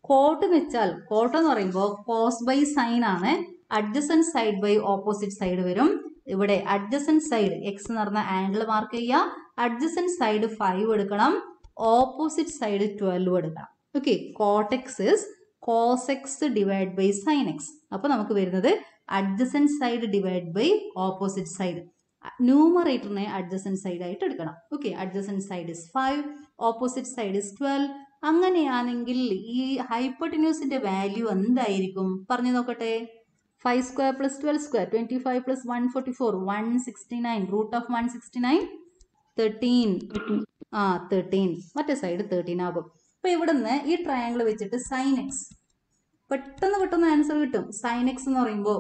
കോട്ട് എന്ന് വെച്ചാൽ കോട്ട് എന്ന് പറയുമ്പോൾ കോസ് ബൈ സൈൻ ആണ്. Adjacent side by opposite side വരും. ഇവിടെ അഡ്ജസന്റ് സൈഡ് എക്സ് എന്ന് പറഞ്ഞ ആംഗിൾ മാർക്ക് ചെയ്യുക. അഡ്ജസന്റ് സൈഡ് 5 എടുക്കണം. ഓപ്പോസിറ്റ് സൈഡ് 12 എടുക്കണം. Okay, cot x is cos x divide by sine x. അപ്പൊ നമുക്ക് വരുന്നത് adjacent side divide by opposite side. ന്യൂമറേറ്ററിനെ അഡ്ജസന്റ് സൈഡ് ആയിട്ട് എടുക്കണം. Okay, adjacent side is 5, opposite side is 12. അങ്ങനെയാണെങ്കിൽ ഈ ഹൈപ്പോട്ടന്യൂസിന്റെ വാല്യൂ എന്തായിരിക്കും പറഞ്ഞു നോക്കട്ടെ. 5 square plus 12 square, 25 plus 144, 169. Root of 169, 13. 13. മറ്റേ സൈഡ് 13 ആകും. അപ്പോൾ ഇവിടുന്ന് ഈ ട്രയാങ്കിൾ വെച്ചിട്ട് സൈൻ എക്സ് പെട്ടെന്ന് ആൻസർ കിട്ടും. സൈൻ എക്സ് എന്ന് പറയുമ്പോൾ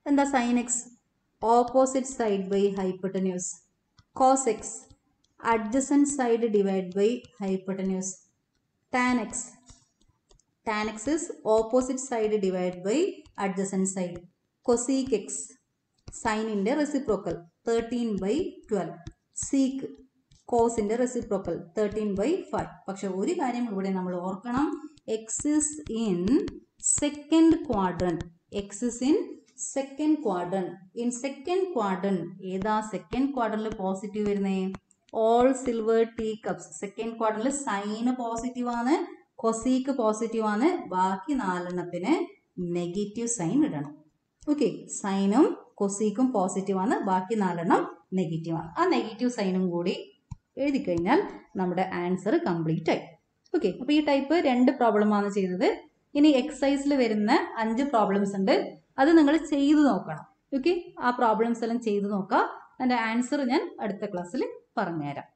എന്താ sine x? Opposite side by hypotenuse. Cos x adjacent side divide by hypotenuse. Tan x is opposite side divided by adjacent side. Cosec x sin ന്റെ reciprocal 13/12. Sec cos ന്റെ reciprocal 13/5. പക്ഷെ ഒരു കാര്യം ഇവിടെ നമ്മൾ ഓർക്കണം, x is in second quadrant. x is in second quadrant. In second quadrant ഏതാ second ക്വാഡ്രന്റിൽ പോസിറ്റീവ് വരുന്നേ? All silver tea cups. Second ക്വാഡ്രന്റിൽ സൈൻ പോസിറ്റീവ് ആണ്, കൊസീക്ക് പോസിറ്റീവ് ആണ്, ബാക്കി 4 നെഗറ്റീവ് സൈൻ ഇടണം. ഓക്കെ, സൈനും കൊസീക്കും പോസിറ്റീവ് ആണ്, ബാക്കി 4 നെഗറ്റീവ് ആണ്. ആ നെഗറ്റീവ് സൈനും കൂടി എഴുതി കഴിഞ്ഞാൽ നമ്മുടെ ആൻസർ കംപ്ലീറ്റ് ആയി. ഓക്കെ, അപ്പോൾ ഈ ടൈപ്പ് 2 പ്രോബ്ലമാണ് ചെയ്തത്. ഇനി എക്സസൈസിൽ വരുന്ന 5 പ്രോബ്ലംസ് ഉണ്ട്, അത് നിങ്ങൾ ചെയ്തു നോക്കണം. ഓക്കെ, ആ പ്രോബ്ലംസ് എല്ലാം ചെയ്തു നോക്കാം. അതിൻ്റെ ആൻസർ ഞാൻ അടുത്ത ക്ലാസ്സിൽ പറഞ്ഞുതരാം.